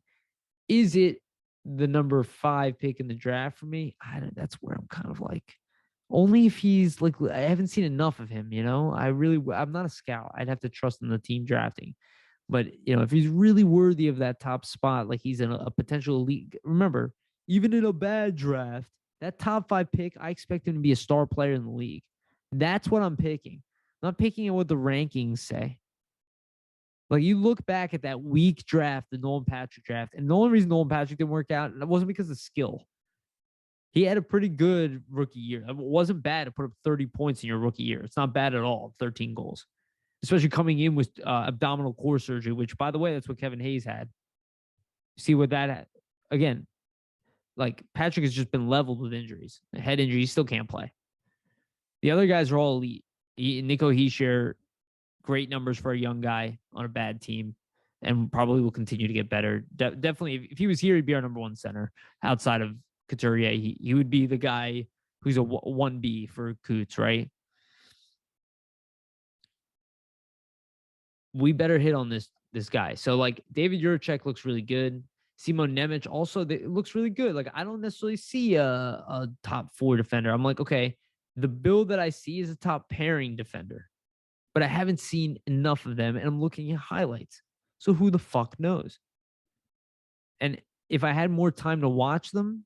Is it the number 5 pick in the draft for me? I don't. That's where I'm kind of like, only if he's like, I haven't seen enough of him. I'm not a scout. I'd have to trust in the team drafting. But if he's really worthy of that top spot, like he's in a potential elite. Remember, even in a bad draft, that top 5 pick, I expect him to be a star player in the league. That's what I'm picking. I'm not picking what the rankings say. Like, you look back at that weak draft, the Nolan Patrick draft, and the only reason Nolan Patrick didn't work out, it wasn't because of skill. He had a pretty good rookie year. It wasn't bad to put up 30 points in your rookie year. It's not bad at all, 13 goals, especially coming in with abdominal core surgery, which, by the way, that's what Kevin Hayes had. See what that had. Again, like, Patrick has just been leveled with injuries. Head injury, he still can't play. The other guys are all elite. Nico Hischier, great numbers for a young guy on a bad team, and probably will continue to get better. Definitely, if he was here, he'd be our number 1 center outside of Couturier. He would be the guy who's a 1B for Coots, right? We better hit on this guy. So, like, David Juracek looks really good. Simon Nemec also looks really good. Like, I don't necessarily see a top 4 defender. I'm like, okay, the build that I see is a top pairing defender, but I haven't seen enough of them, and I'm looking at highlights. So who the fuck knows? And if I had more time to watch them,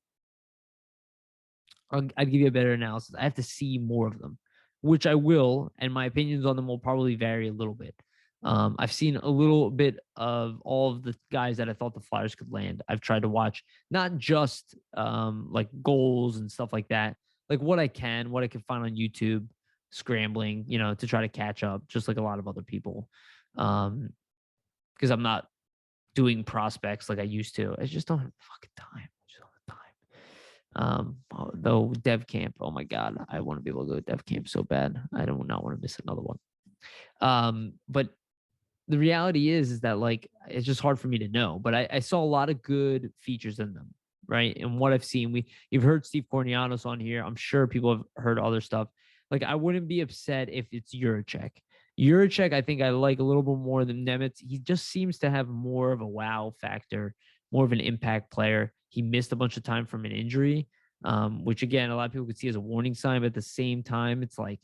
I'd give you a better analysis. I have to see more of them, which I will, and my opinions on them will probably vary a little bit. I've seen a little bit of all of the guys that I thought the Flyers could land. I've tried to watch not just like goals and stuff like that, like what I can find on YouTube, scrambling, to try to catch up, just like a lot of other people. Because I'm not doing prospects like I used to. I just don't have the fucking time. I just don't have time. Though dev camp, oh my god, I want to be able to go to dev camp so bad. I do not want to miss another one. But the reality is that, like, it's just hard for me to know. But I saw a lot of good features in them, right? And what I've seen, you've heard Steve Kornianos on here. I'm sure people have heard other stuff. Like, I wouldn't be upset if it's Juracek. Juracek, I think I like a little bit more than Nemec. He just seems to have more of a wow factor, more of an impact player. He missed a bunch of time from an injury, which, again, a lot of people could see as a warning sign. But at the same time, it's like,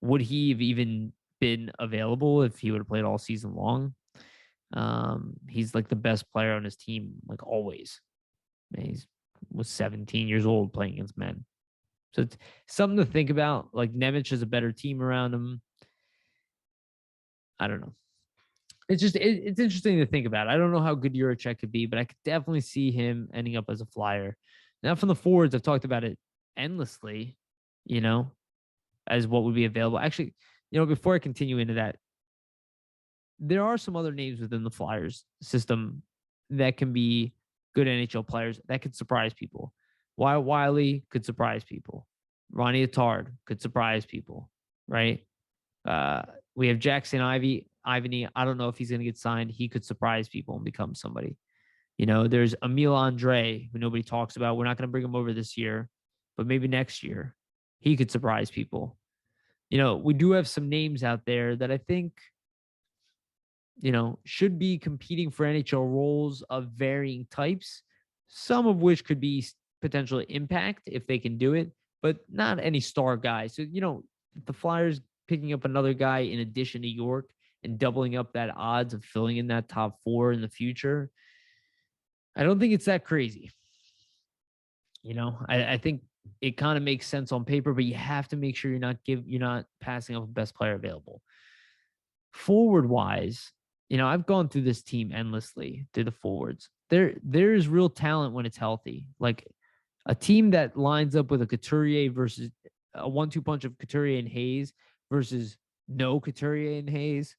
would he have even been available if he would have played all season long? He's like the best player on his team, like, always. He's was 17 years old playing against men. So it's something to think about. Like, Nemec has a better team around him. I don't know. It's just it's interesting to think about. I don't know how good Juracek could be, but I could definitely see him ending up as a Flyer. Now, from the forwards, I've talked about it endlessly, as what would be available. Actually, before I continue into that, there are some other names within the Flyers system that can be good NHL players that could surprise people. Wyatt Wiley could surprise people. Ronnie Attard could surprise people, right? We have Jackson Ivany. I don't know if he's going to get signed. He could surprise people and become somebody. There's Emil Andre, who nobody talks about. We're not going to bring him over this year, but maybe next year he could surprise people. We do have some names out there that I think, should be competing for NHL roles of varying types, some of which could be potentially impact if they can do it, but not any star guy. So, the Flyers picking up another guy in addition to York and doubling up that odds of filling in that top 4 in the future, I don't think it's that crazy. I think it kind of makes sense on paper, but you have to make sure you're not passing up the best player available. Forward wise, I've gone through this team endlessly through the forwards. There's real talent when it's healthy. Like, a team that lines up with a Couturier versus a 1-2 punch of Couturier and Hayes versus no Couturier and Hayes.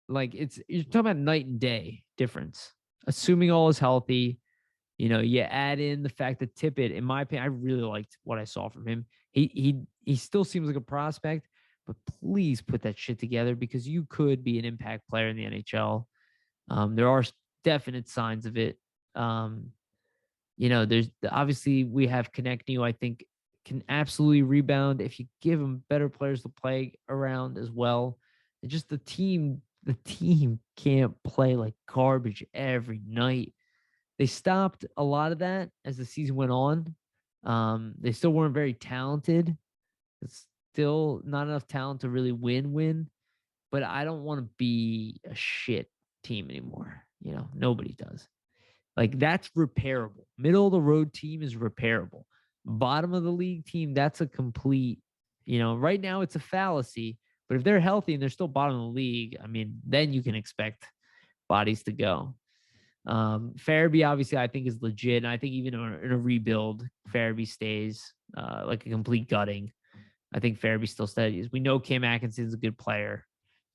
Like, you're talking about night and day difference. Assuming all is healthy, You add in the fact that Tippett, in my opinion, I really liked what I saw from him. He still seems like a prospect, but please put that shit together because you could be an impact player in the NHL. There are definite signs of it. There's obviously we have Konechny, I think can absolutely rebound if you give him better players to play around as well. And just the team can't play like garbage every night. They stopped a lot of that as the season went on. They still weren't very talented. It's still not enough talent to really win. But I don't want to be a shit team anymore. Nobody does. Like that's repairable. Middle of the road team is repairable. Bottom of the league team, that's a complete, right now it's a fallacy. But if they're healthy and they're still bottom of the league, I mean, then you can expect bodies to go. Farabee, obviously, I think is legit. And I think even in a rebuild, Farabee stays like a complete gutting. I think Farabee still stays. We know Cam Atkinson's a good player.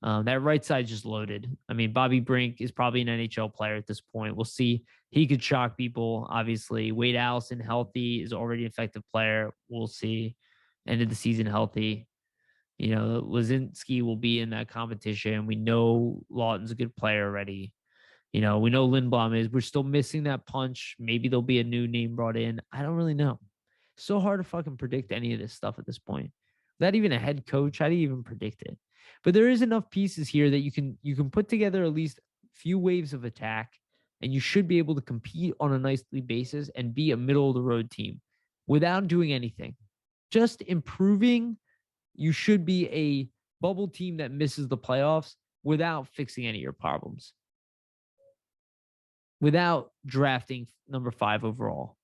That right side's just loaded. I mean, Bobby Brink is probably an NHL player at this point. We'll see. He could shock people, obviously. Wade Allison, healthy, is already an effective player. We'll see. Ended the season healthy. Lazinski will be in that competition. We know Lawton's a good player already. We know Lindblom is. We're still missing that punch. Maybe there'll be a new name brought in. I don't really know. So hard to fucking predict any of this stuff at this point. Without even a head coach, how do you even predict it? But there is enough pieces here that you can put together at least a few waves of attack, and you should be able to compete on a nicely basis and be a middle of the road team without doing anything. Just improving, you should be a bubble team that misses the playoffs without fixing any of your problems. Without drafting number 5 overall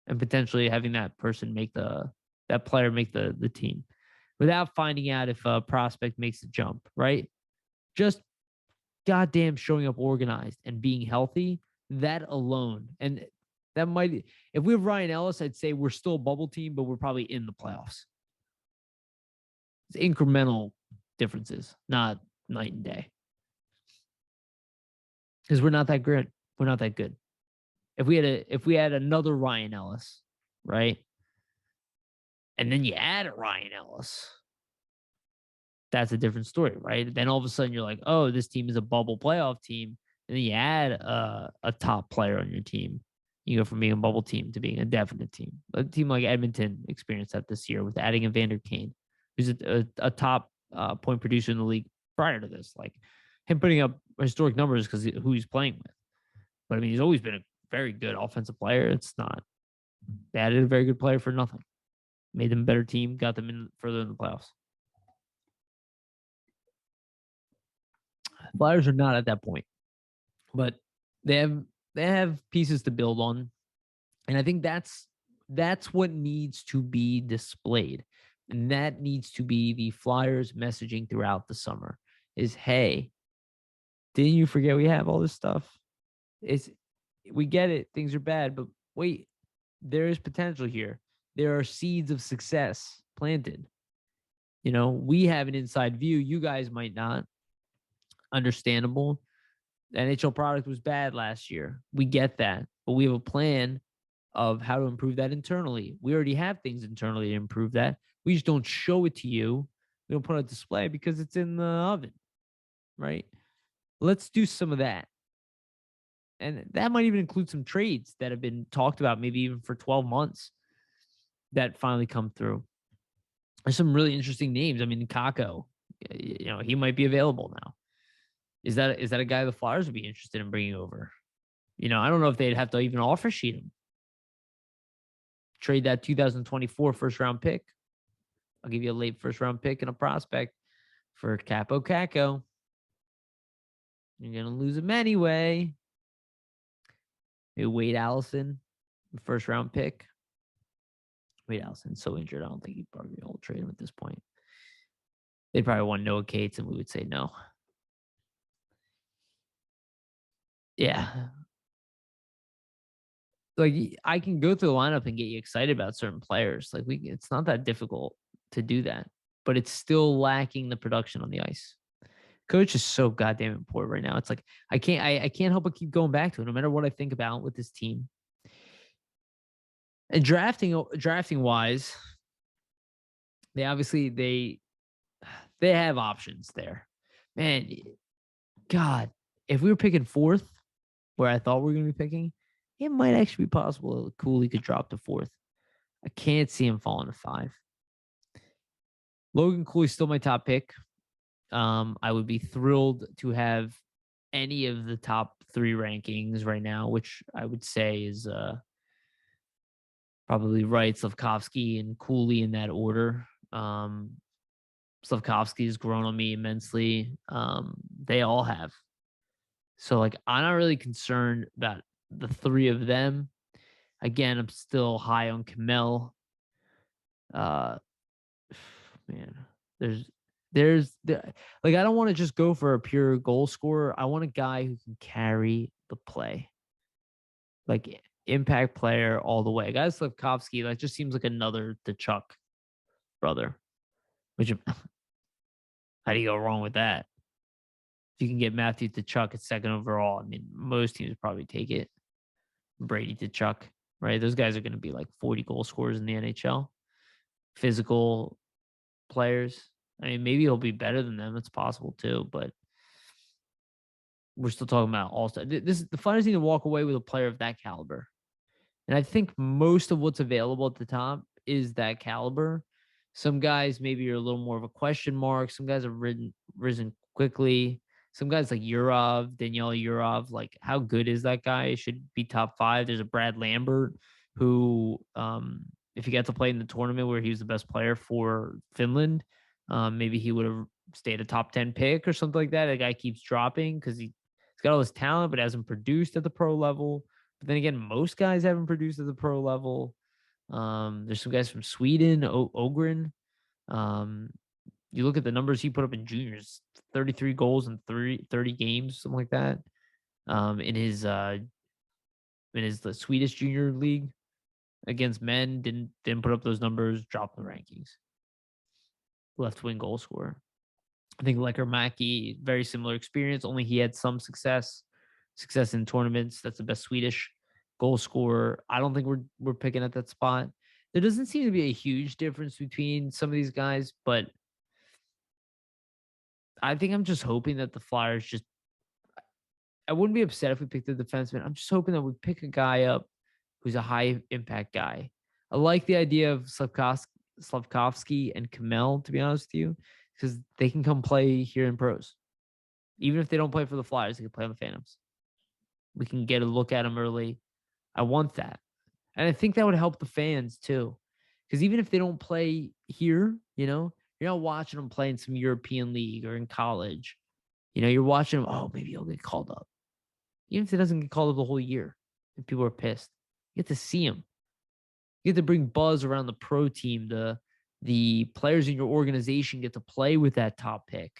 and potentially having that player make the team, without finding out if a prospect makes the jump, right? Just goddamn showing up organized and being healthy, that alone. And that might, if we have Ryan Ellis, I'd say we're still a bubble team, but we're probably in the playoffs. It's incremental differences, not night and day. Because we're not that good. We're not that good. If we had another Ryan Ellis, right? And then you add a Ryan Ellis, that's a different story, right? Then all of a sudden you're like, oh, this team is a bubble playoff team. And then you add a top player on your team. You go from being a bubble team to being a definite team. A team like Edmonton experienced that this year with adding Evander Kane, who's a top point producer in the league prior to this. Like him putting up historic numbers because who he's playing with. But I mean, he's always been a very good offensive player. It's not, they added a very good player for nothing. Made them a better team, got them in further in the playoffs. Flyers are not at that point, but they have pieces to build on, and I think that's what needs to be displayed, and that needs to be the Flyers' messaging throughout the summer. Is hey, didn't you forget we have all this stuff? We get it, things are bad, but wait, there is potential here. There are seeds of success planted. We have an inside view. You guys might not. Understandable. The NHL product was bad last year. We get that. But we have a plan of how to improve that internally. We already have things internally to improve that. We just don't show it to you. We don't put it on display because it's in the oven, right? Let's do some of that. And that might even include some trades that have been talked about maybe even for 12 months that finally come through. There's some really interesting names. I mean, Kako, he might be available now. Is that a guy the Flyers would be interested in bringing over? I don't know if they'd have to even offer sheet him. Trade that 2024 first round pick. I'll give you a late first round pick and a prospect for Capo Kako. You're going to lose him anyway. Maybe Wade Allison, first round pick. Wade Allison's so injured, I don't think he'd probably be able to trade him at this point. They'd probably want Noah Cates, and we would say no. Yeah. Like, I can go through the lineup and get you excited about certain players. Like, it's not that difficult to do that, but it's still lacking the production on the ice. Coach is so goddamn important right now. It's like I can't help but keep going back to it, no matter what I think about with this team. And drafting wise, they obviously they have options there. Man, God, if we were picking fourth, where I thought we were going to be picking, it might actually be possible that Cooley could drop to fourth. I can't see him falling to five. Logan Cooley's still my top pick. I would be thrilled to have any of the top three rankings right now, which I would say is probably right. Slavkovsky and Cooley in that order. Slavkovsky has grown on me immensely. They all have. So like I'm not really concerned about the three of them. Again, I'm still high on Kamel. Uh man, there's like I don't want to just go for a pure goal scorer. I want a guy who can carry the play. Like impact player all the way. Guy Slavkovsky, that just seems like another Chuck brother. Which how do you go wrong with that? If you can get Matthew Chuck at second overall, I mean, most teams probably take it. Brady Chuck, right? Those guys are going to be like 40 goal scorers in the NHL. Physical players. I mean, maybe he'll be better than them. It's possible too, but we're still talking about all star. This is the funnest thing to walk away with a player of that caliber. And I think most of what's available at the top is that caliber. Some guys maybe are a little more of a question mark. Some guys have risen quickly. Some guys like Daniel Yurov, like how good is that guy? Should be top five. There's a Brad Lambert who, if he got to play in the tournament where he was the best player for Finland, maybe he would have stayed a top 10 pick or something like that. The guy keeps dropping because he's got all this talent, but hasn't produced at the pro level. But then again, most guys haven't produced at the pro level. There's some guys from Sweden, Ogren. Um, you look at the numbers he put up in juniors, 33 goals in 30 games, something like that. In his the Swedish junior league against men, didn't put up those numbers, dropped the rankings. Left wing goal scorer. I think Lekker very similar experience, only he had some success in tournaments. That's the best Swedish goal scorer. I don't think we're picking at that spot. There doesn't seem to be a huge difference between some of these guys, but I think I'm just hoping that the Flyers just I wouldn't be upset if we picked a defenseman. I'm just hoping that we pick a guy up who's a high impact guy. I like the idea of Slavkovsky and Kamel, to be honest with you, because they can come play here in pros. Even if they don't play for the Flyers, they can play on the Phantoms. We can get a look at them early. I want that. And I think that would help the fans too. Because even if they don't play here, you're not watching them play in some European league or in college. You're watching them, oh, maybe he'll get called up. Even if he doesn't get called up the whole year, and people are pissed. You get to see him. You get to bring buzz around the pro team. The players in your organization get to play with that top pick.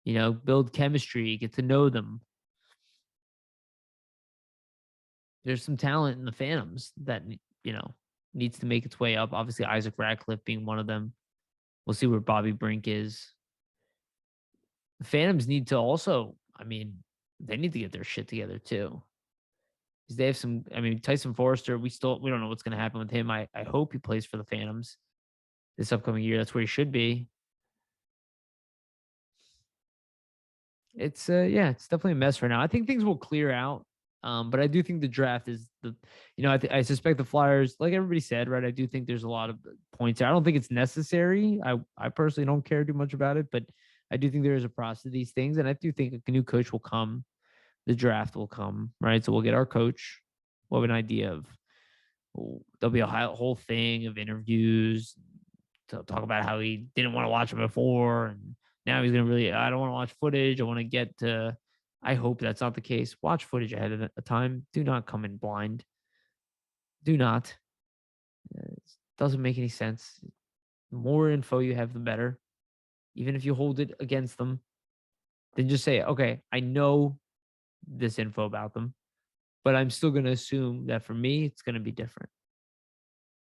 Build chemistry, get to know them. There's some talent in the Phantoms that, needs to make its way up. Obviously, Isaac Ratcliffe being one of them. We'll see where Bobby Brink is. The Phantoms need to also, they need to get their shit together too. Because they have some, Tyson Forrester, we don't know what's going to happen with him. I hope he plays for the Phantoms this upcoming year. That's where he should be. It's it's definitely a mess right now. I think things will clear out. But I do think the draft is I suspect the Flyers, like everybody said, right? I do think there's a lot of points there. I don't think it's necessary. I personally don't care too much about it, but I do think there is a process to these things. And I do think a new coach will come. The draft will come, right? So we'll get our coach. We'll have an idea of, there'll be a whole thing of interviews to talk about how he didn't want to watch it before. And now he's going to I don't want to watch footage. I want to get to, I hope that's not the case. Watch footage ahead of the time. Do not come in blind. Do not. It doesn't make any sense. The more info you have, the better. Even if you hold it against them, then just say, okay, I know this info about them, but I'm still going to assume that for me, it's going to be different.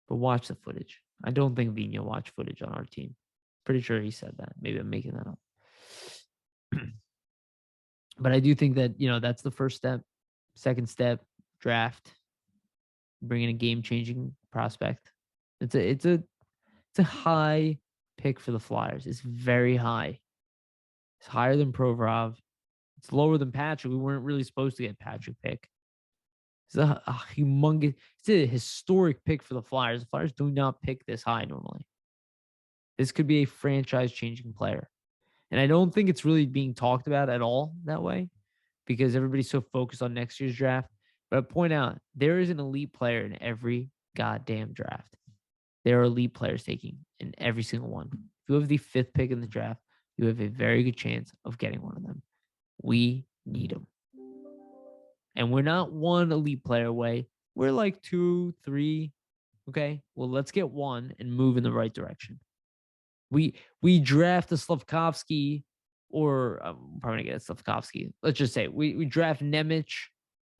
But watch the footage. I don't think Vina watched footage on our team. Pretty sure he said that. Maybe I'm making that up. But I do think that, that's the first step. Second step, draft. bring in a game-changing prospect. It's a high pick for the Flyers. It's very high. It's higher than Provorov. It's lower than Patrick. We weren't really supposed to get Patrick pick. It's a humongous, it's a historic pick for the Flyers. The Flyers do not pick this high normally. This could be a franchise-changing player. And I don't think it's really being talked about at all that way because everybody's so focused on next year's draft. But I point out there is an elite player in every goddamn draft. There are elite players taking in every single one. If you have the 5th pick in the draft, you have a very good chance of getting one of them. We need them. And we're not one elite player away. We're like 2, 3. Okay. Well, let's get one and move in the right direction. We draft a Slavkovsky, or I'm probably gonna get a Slavkovsky. Let's just say we draft Nemec,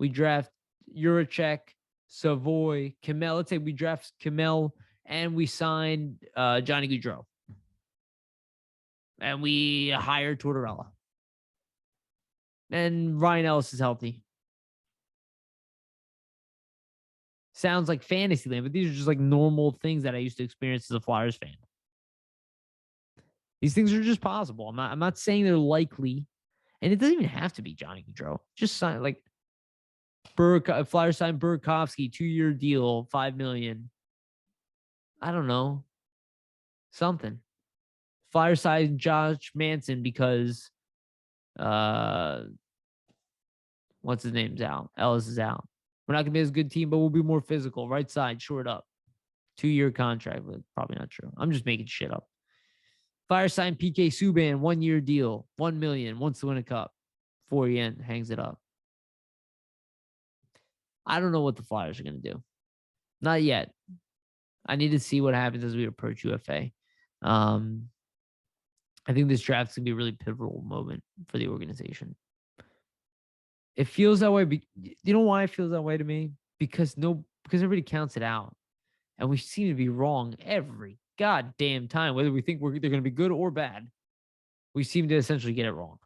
we draft Juracek, Savoy, Kamel. Let's say we draft Kamel and we sign Johnny Gaudreau. And we hire Tortorella. And Ryan Ellis is healthy. Sounds like fantasy land, but these are just like normal things that I used to experience as a Flyers fan. These things are just possible. I'm not saying they're likely, and it doesn't even have to be Johnny Gaudreau. Just sign like Flyers sign Burakovsky, 2-year deal, $5 million. I don't know, something. Flyers sign Josh Manson because what's his name's out. Ellis is out. We're not gonna be as good team, but we'll be more physical. Right side, short up. 2-year contract, but probably not true. I'm just making shit up. Fire sign PK Subban, 1-year deal, $1 million, wants to win a cup. 4 yen, hangs it up. I don't know what the Flyers are going to do. Not yet. I need to see what happens as we approach UFA. I think this draft is going to be a really pivotal moment for the organization. It feels that way. You know why it feels that way to me? Because everybody counts it out. And we seem to be wrong every goddamn time, whether we think they're going to be good or bad. We seem to essentially get it wrong.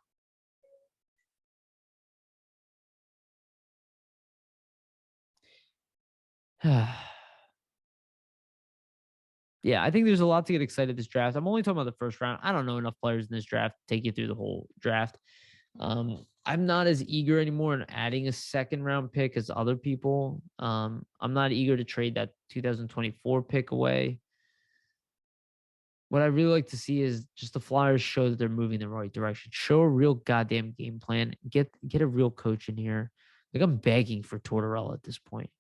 Yeah, I think there's a lot to get excited this draft. I'm only talking about the first round. I don't know enough players in this draft to take you through the whole draft. I'm not as eager anymore in adding a 2nd round pick as other people. I'm not eager to trade that 2024 pick away. What I really like to see is just the Flyers show that they're moving in the right direction. Show a real goddamn game plan. Get a real coach in here. Like I'm begging for Tortorella at this point.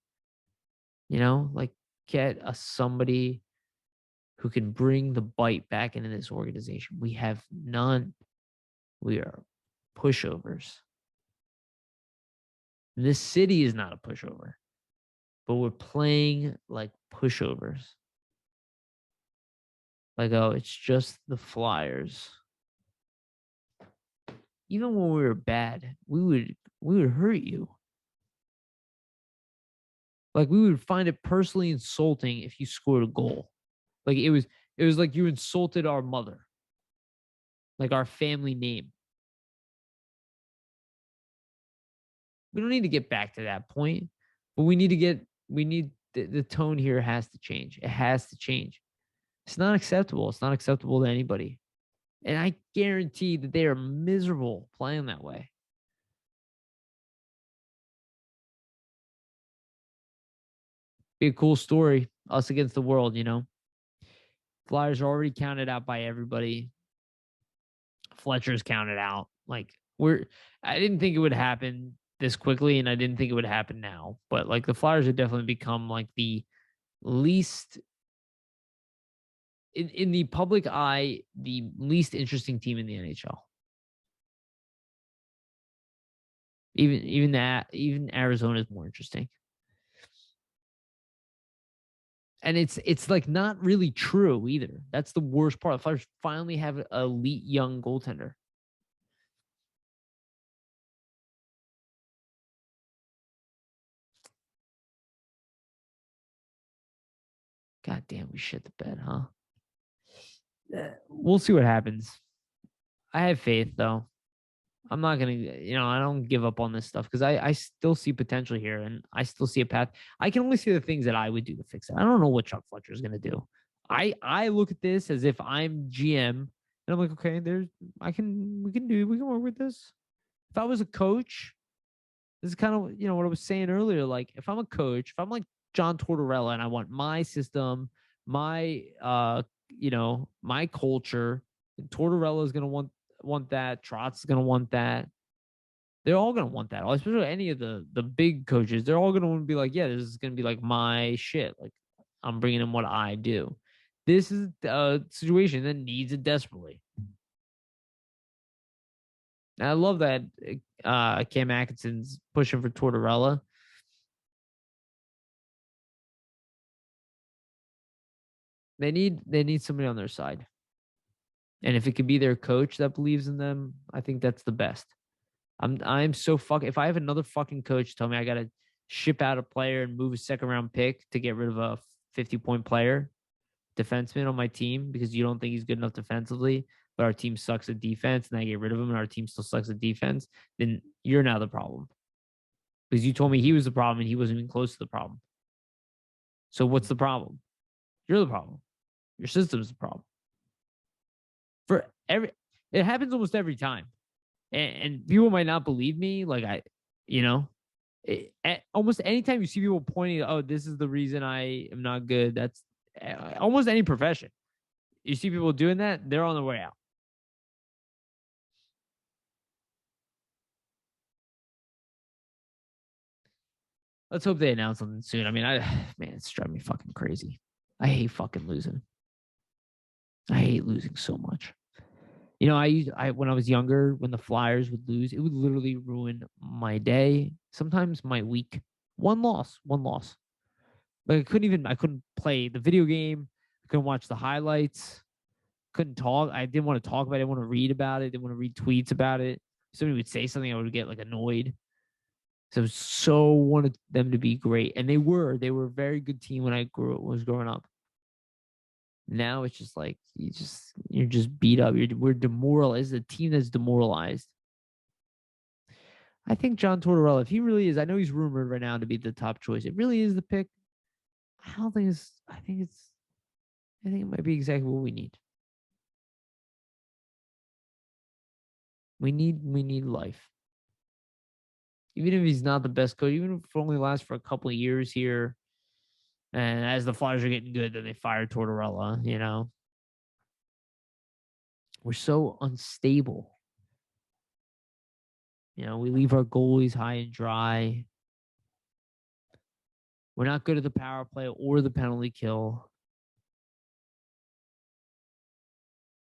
You know, like get somebody who can bring the bite back into this organization. We have none. We are pushovers. This city is not a pushover, but we're playing like pushovers. Like, oh, it's just the Flyers. Even when we were bad, we would hurt you. Like we would find it personally insulting if you scored a goal. Like it was like you insulted our mother. Like our family name. We don't need to get back to that point, but the tone here has to change. It has to change. It's not acceptable. It's not acceptable to anybody. And I guarantee that they are miserable playing that way. Be a cool story. Us against the world, you know. Flyers are already counted out by everybody. Fletcher's counted out. Like I didn't think it would happen this quickly, and I didn't think it would happen now. But like the Flyers have definitely become like the least in the public eye, the least interesting team in the NHL. Even Arizona is more interesting. And it's like not really true either. That's the worst part. The Flyers finally have an elite young goaltender. God damn, we shit the bed, huh? We'll see what happens. I have faith though. I'm not gonna, I don't give up on this stuff because I still see potential here and I still see a path. I can only see the things that I would do to fix it. I don't know what Chuck Fletcher is gonna do. I look at this as if I'm GM and I'm like, okay, we can work with this. If I was a coach, this is kind of what I was saying earlier. Like if I'm a coach, if I'm like John Tortorella and I want my system, my culture, and Tortorella is gonna want that. Trotz is gonna want that. They're all gonna want that. Especially any of the big coaches. They're all gonna want to be like, yeah, this is gonna be like my shit. Like I'm bringing in what I do. This is a situation that needs it desperately. And I love that Cam Atkinson's pushing for Tortorella. They need somebody on their side. And if it could be their coach that believes in them, I think that's the best. I'm so if I have another fucking coach tell me I gotta ship out a player and move a second round pick to get rid of a 50-point player, defenseman on my team because you don't think he's good enough defensively, but our team sucks at defense and I get rid of him and our team still sucks at defense, then you're now the problem. Because you told me he was the problem and he wasn't even close to the problem. So what's the problem? You're the problem. Your system's the problem. It happens almost every time. And people might not believe me. Like almost anytime you see people pointing, oh, this is the reason I am not good. That's almost any profession. You see people doing that, they're on their way out. Let's hope they announce something soon. I mean, man, it's driving me fucking crazy. I hate fucking losing. I hate losing so much. I when I was younger, when the Flyers would lose, it would literally ruin my day, sometimes my week. One loss, one loss. Like I couldn't play the video game. I couldn't watch the highlights. Couldn't talk. I didn't want to talk about it. I didn't want to read about it. Didn't want to read tweets about it. If somebody would say something, I would get like annoyed. So I so wanted them to be great. And they were. They were a very good team when I was growing up. Now it's just like you're just beat up. We're demoralized. It's a team that's demoralized. I think John Tortorella, if he really is, I know he's rumored right now to be the top choice. It really is the pick. I don't think it's. I think it might be exactly what we need. We need life. Even if he's not the best coach, even if it only lasts for a couple of years here, and as the Flyers are getting good, then they fire Tortorella. We're so unstable. We leave our goalies high and dry. We're not good at the power play or the penalty kill.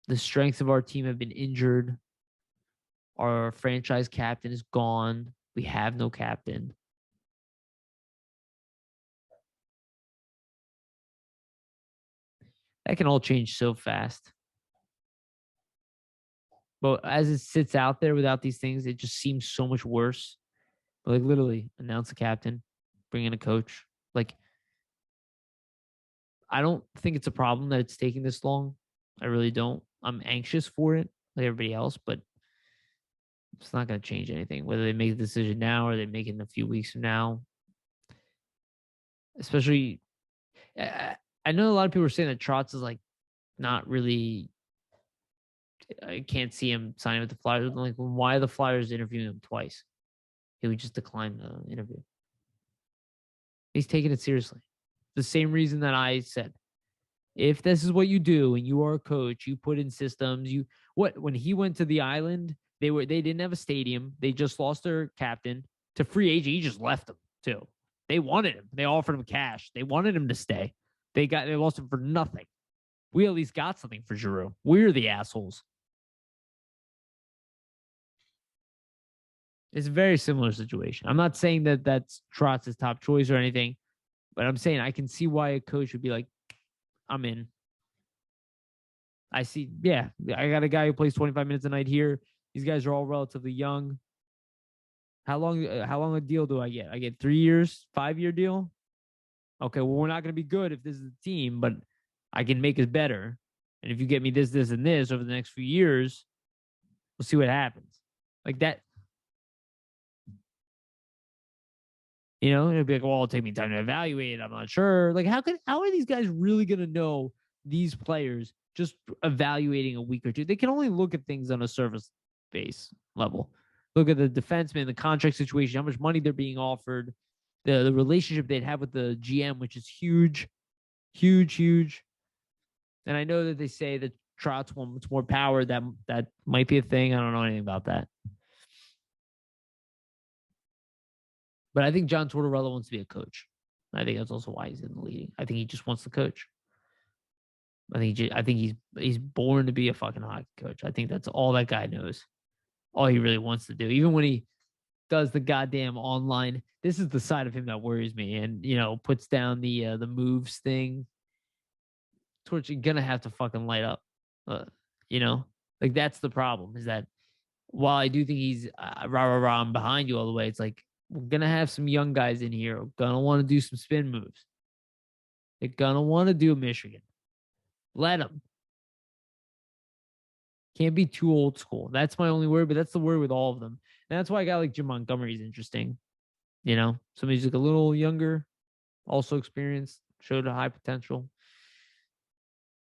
The strengths of our team have been injured. Our franchise captain is gone. We have no captain. That can all change so fast. But as it sits out there without these things, it just seems so much worse. But like literally, announce a captain, bring in a coach. Like, I don't think it's a problem that it's taking this long. I really don't. I'm anxious for it, like everybody else, but it's not going to change anything. Whether they make the decision now or they make it in a few weeks from now. Especially, I know a lot of people are saying that Trotz is like not really. I can't see him signing with the Flyers. I'm like, well, why are the Flyers interviewing him twice? He would just decline the interview. He's taking it seriously. The same reason that I said, if this is what you do and you are a coach, you put in systems. When he went to the island, they didn't have a stadium. They just lost their captain to free agent. He just left them too. They wanted him. They offered him cash. They wanted him to stay. They lost him for nothing. We at least got something for Giroux. We're the assholes. It's a very similar situation. I'm not saying that that's Trotz's top choice or anything, but I'm saying I can see why a coach would be like, I'm in. I see. Yeah, I got a guy who plays 25 minutes a night here. These guys are all relatively young. How long a deal do I get? I get 3 years, 5-year deal. Okay, well, we're not going to be good if this is the team, but I can make us better. And if you get me this, this, and this over the next few years, we'll see what happens. Like that, you know, it'd be like, well, it'll take me time to evaluate. I'm not sure. Like, how are these guys really gonna know these players just evaluating a week or two? They can only look at things on a surface base level. Look at the defenseman, the contract situation, how much money they're being offered, the relationship they'd have with the GM, which is huge, huge, huge. And I know that they say that Trout's one with more power. That might be a thing. I don't know anything about that. But I think John Tortorella wants to be a coach. I think that's also why he's in the league. I think he just wants to coach. I think he's born to be a fucking hockey coach. I think that's all that guy knows. All he really wants to do. Even when he does the goddamn online, this is the side of him that worries me. And puts down the moves thing. Torch, you're gonna have to fucking light up. You know, like that's the problem. Is that while I do think he's rah rah rah, I'm behind you all the way. It's like we're gonna have some young guys in here gonna want to do some spin moves. They're gonna want to do Michigan. Let them. Can't be too old school. That's my only word, but that's the word with all of them. And that's why a guy like Jim Montgomery is interesting. Somebody's like a little younger, also experienced, showed a high potential.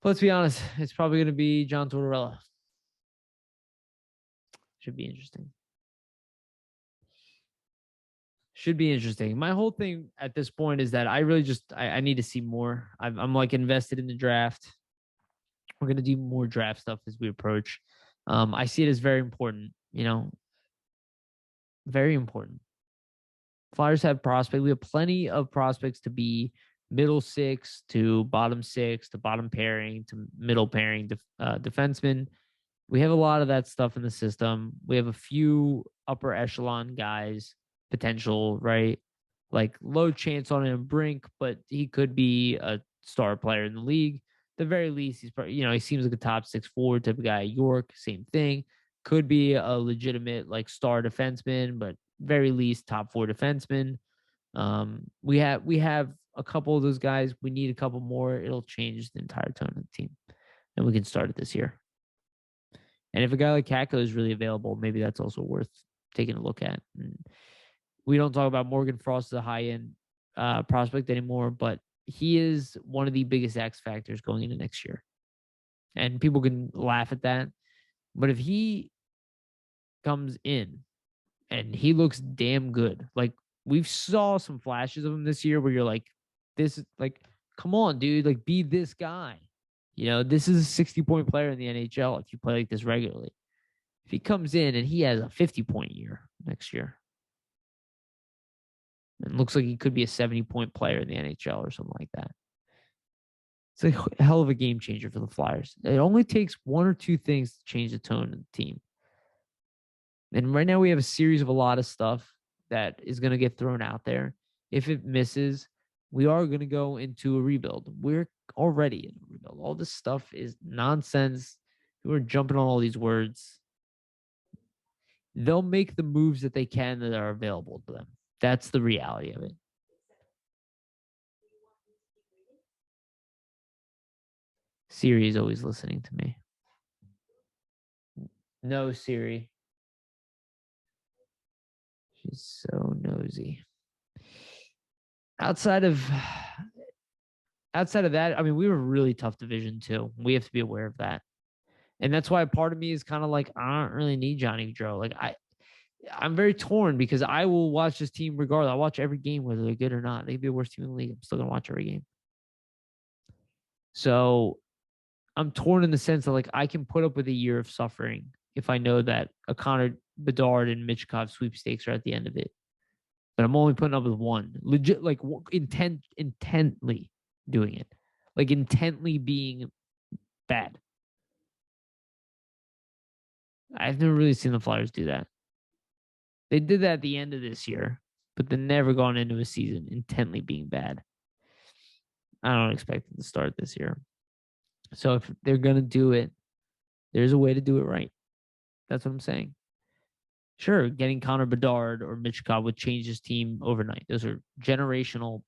But let's be honest, it's probably going to be John Tortorella. Should be interesting. Should be interesting. My whole thing at this point is that I really I need to see more. I'm like invested in the draft. We're going to do more draft stuff as we approach. I see it as very important, very important. Flyers have prospects. We have plenty of prospects to be middle six to bottom pairing to middle pairing defenseman. We have a lot of that stuff in the system. We have a few upper echelon guys, potential, right? Like low chance on him, Brink, but he could be a star player in the league. At the very least, he's probably, he seems like a top 6 forward type of guy. York, same thing. Could be a legitimate like star defenseman, but very least top 4 defenseman. We have a couple of those guys. We need a couple more. It'll change the entire tone of the team, and we can start it this year. And if a guy like Kako is really available, maybe that's also worth taking a look at. And we don't talk about Morgan Frost as a high-end prospect anymore, but he is one of the biggest X factors going into next year. And people can laugh at that. But if he comes in and he looks damn good, like we've saw some flashes of him this year where you're like, this is like, come on, dude, like be this guy. This is a 60-point player in the NHL if you play like this regularly. If he comes in and he has a 50-point year next year, it looks like he could be a 70-point player in the NHL or something like that. It's a hell of a game changer for the Flyers. It only takes one or two things to change the tone of the team. And right now we have a series of a lot of stuff that is going to get thrown out there. If it misses, we are going to go into a rebuild. We're already in a rebuild. All this stuff is nonsense. We're jumping on all these words. They'll make the moves that they can that are available to them. That's the reality of it. Siri is always listening to me. No, Siri. She's so nosy. Outside of that, I mean, we were a really tough division too. We have to be aware of that. And that's why part of me is kind of like, I don't really need Johnny Gaudreau. Like I'm very torn because I will watch this team regardless. I'll watch every game, whether they're good or not. They'd be the worst team in the league. I'm still gonna watch every game. So I'm torn in the sense that like I can put up with a year of suffering if I know that a Connor Bedard and Michkov sweepstakes are at the end of it. But I'm only putting up with one. Legit, like intently doing it. Like intently being bad. I've never really seen the Flyers do that. They did that at the end of this year, but they've never gone into a season intently being bad. I don't expect them to start this year. So if they're going to do it, there's a way to do it right. That's what I'm saying. Sure, getting Connor Bedard or Michkov would change his team overnight. Those are generational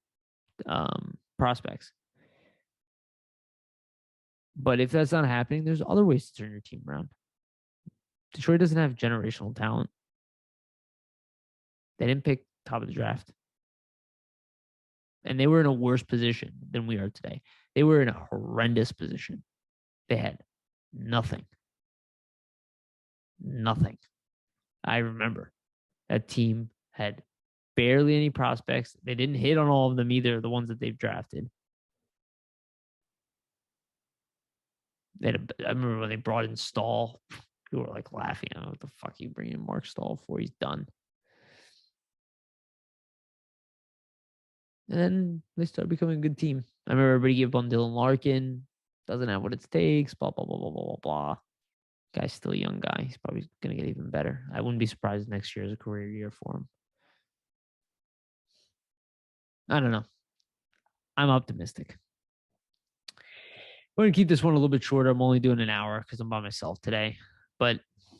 prospects. But if that's not happening, there's other ways to turn your team around. Detroit doesn't have generational talent. They didn't pick top of the draft. And they were in a worse position than we are today. They were in a horrendous position. They had nothing. Nothing. I remember that team had barely any prospects. They didn't hit on all of them either, the ones that they've drafted. I remember when they brought in Stahl, people were like laughing. I don't know what the fuck you bring in Mark Stahl for. He's done. And then they started becoming a good team. I remember everybody gave up on Dylan Larkin. Doesn't have what it takes. Blah, blah, blah, blah, blah, blah, blah. Guy's still a young guy. He's probably going to get even better. I wouldn't be surprised next year is a career year for him. I don't know. I'm optimistic. We're going to keep this one a little bit shorter. I'm only doing an hour because I'm by myself today. But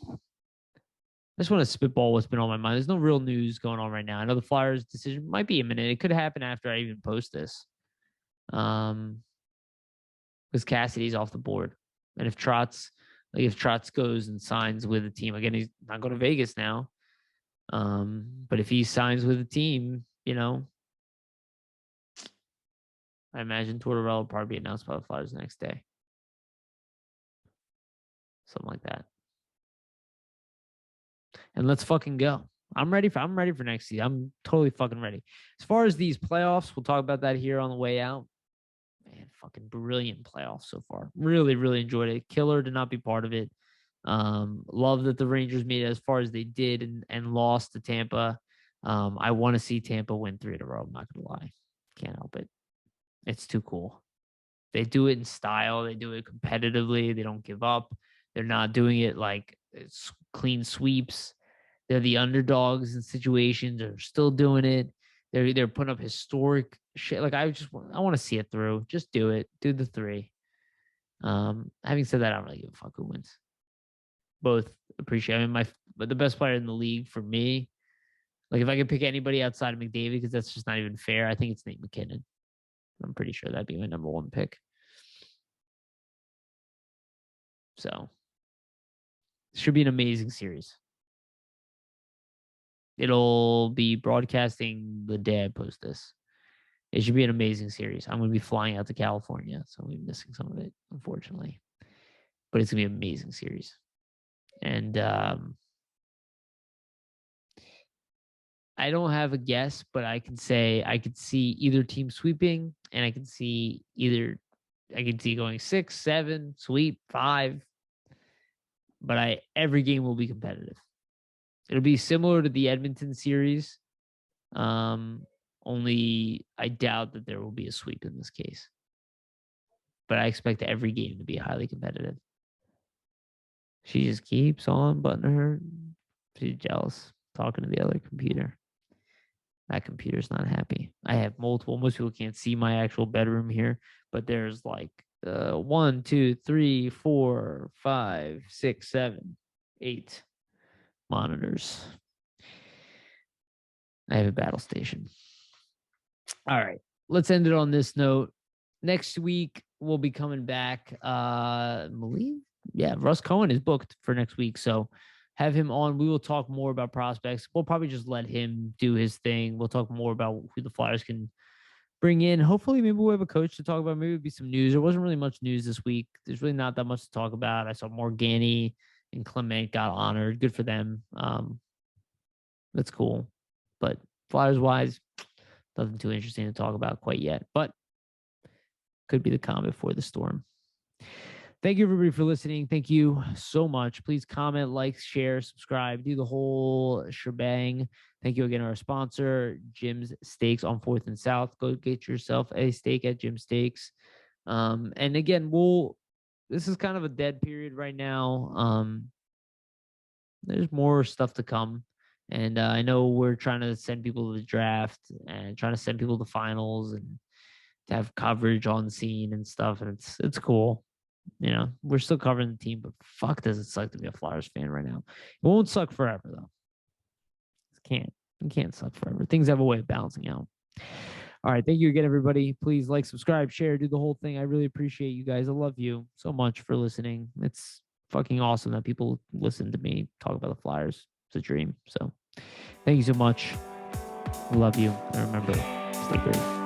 I just want to spitball what's been on my mind. There's no real news going on right now. I know the Flyers' decision might be imminent. It could happen after I even post this. Because Cassidy's off the board. And if Trotz goes and signs with a team, again, he's not going to Vegas now. But if he signs with a team, I imagine Tortorella will probably be announced by the Flyers the next day. Something like that. And let's fucking go. I'm ready for next season. I'm totally fucking ready. As far as these playoffs, we'll talk about that here on the way out. Man, fucking brilliant playoffs so far. Really, really enjoyed it. Killer to not be part of it. Love that the Rangers made it as far as they did and lost to Tampa. I want to see Tampa win 3 in a row. I'm not going to lie. Can't help it. It's too cool. They do it in style. They do it competitively. They don't give up. They're not doing it like it's clean sweeps. They're the underdogs in situations. They're still doing it. They're putting up historic shit. Like I want to see it through. Just do it. Do the 3. Having said that, I don't really give a fuck who wins. Both appreciate. I mean, but the best player in the league for me, like if I could pick anybody outside of McDavid, because that's just not even fair. I think it's Nate McKinnon. I'm pretty sure that'd be my number 1 pick. So it should be an amazing series. It'll be broadcasting the day I post this. It should be an amazing series. I'm going to be flying out to California, so I'm going to be missing some of it, unfortunately. But it's going to be an amazing series. And I don't have a guess, but I can say I could see either team sweeping, and I can see going 6, 7, sweep, 5. But every game will be competitive. It'll be similar to the Edmonton series. Only I doubt that there will be a sweep in this case. But I expect every game to be highly competitive. She just keeps on buttoning her. She's jealous, talking to the other computer. That computer's not happy. I have multiple. Most people can't see my actual bedroom here, but there's like 1, 2, 3, 4, 5, 6, 7, 8 monitors. I have a battle station. All right. Let's end it on this note. Next week, we'll be coming back. I believe, Russ Cohen is booked for next week. So have him on. We will talk more about prospects. We'll probably just let him do his thing. We'll talk more about who the Flyers can bring in. Hopefully, maybe we'll have a coach to talk about. Maybe it'll be some news. There wasn't really much news this week. There's really not that much to talk about. I saw Morgani and Clement got honored. Good for them. That's cool. But Flyers wise, nothing too interesting to talk about quite yet. But could be the calm before the storm. Thank you, everybody, for listening. Thank you so much. Please comment, like, share, subscribe, do the whole shebang. Thank you again to our sponsor, Jim's Steaks on 4th and South. Go get yourself a steak at Jim's Steaks. And again, this is kind of a dead period right now. There's more stuff to come. And I know we're trying to send people to the draft and trying to send people to finals and to have coverage on scene and stuff. And it's cool. We're still covering the team, but fuck does it suck to be a Flyers fan right now. It won't suck forever, though. It can't suck forever. Things have a way of balancing out. All right. Thank you again, everybody. Please like, subscribe, share, do the whole thing. I really appreciate you guys. I love you so much for listening. It's fucking awesome that people listen to me talk about the Flyers. It's a dream. So Thank you so much. Love you. And remember, stay great.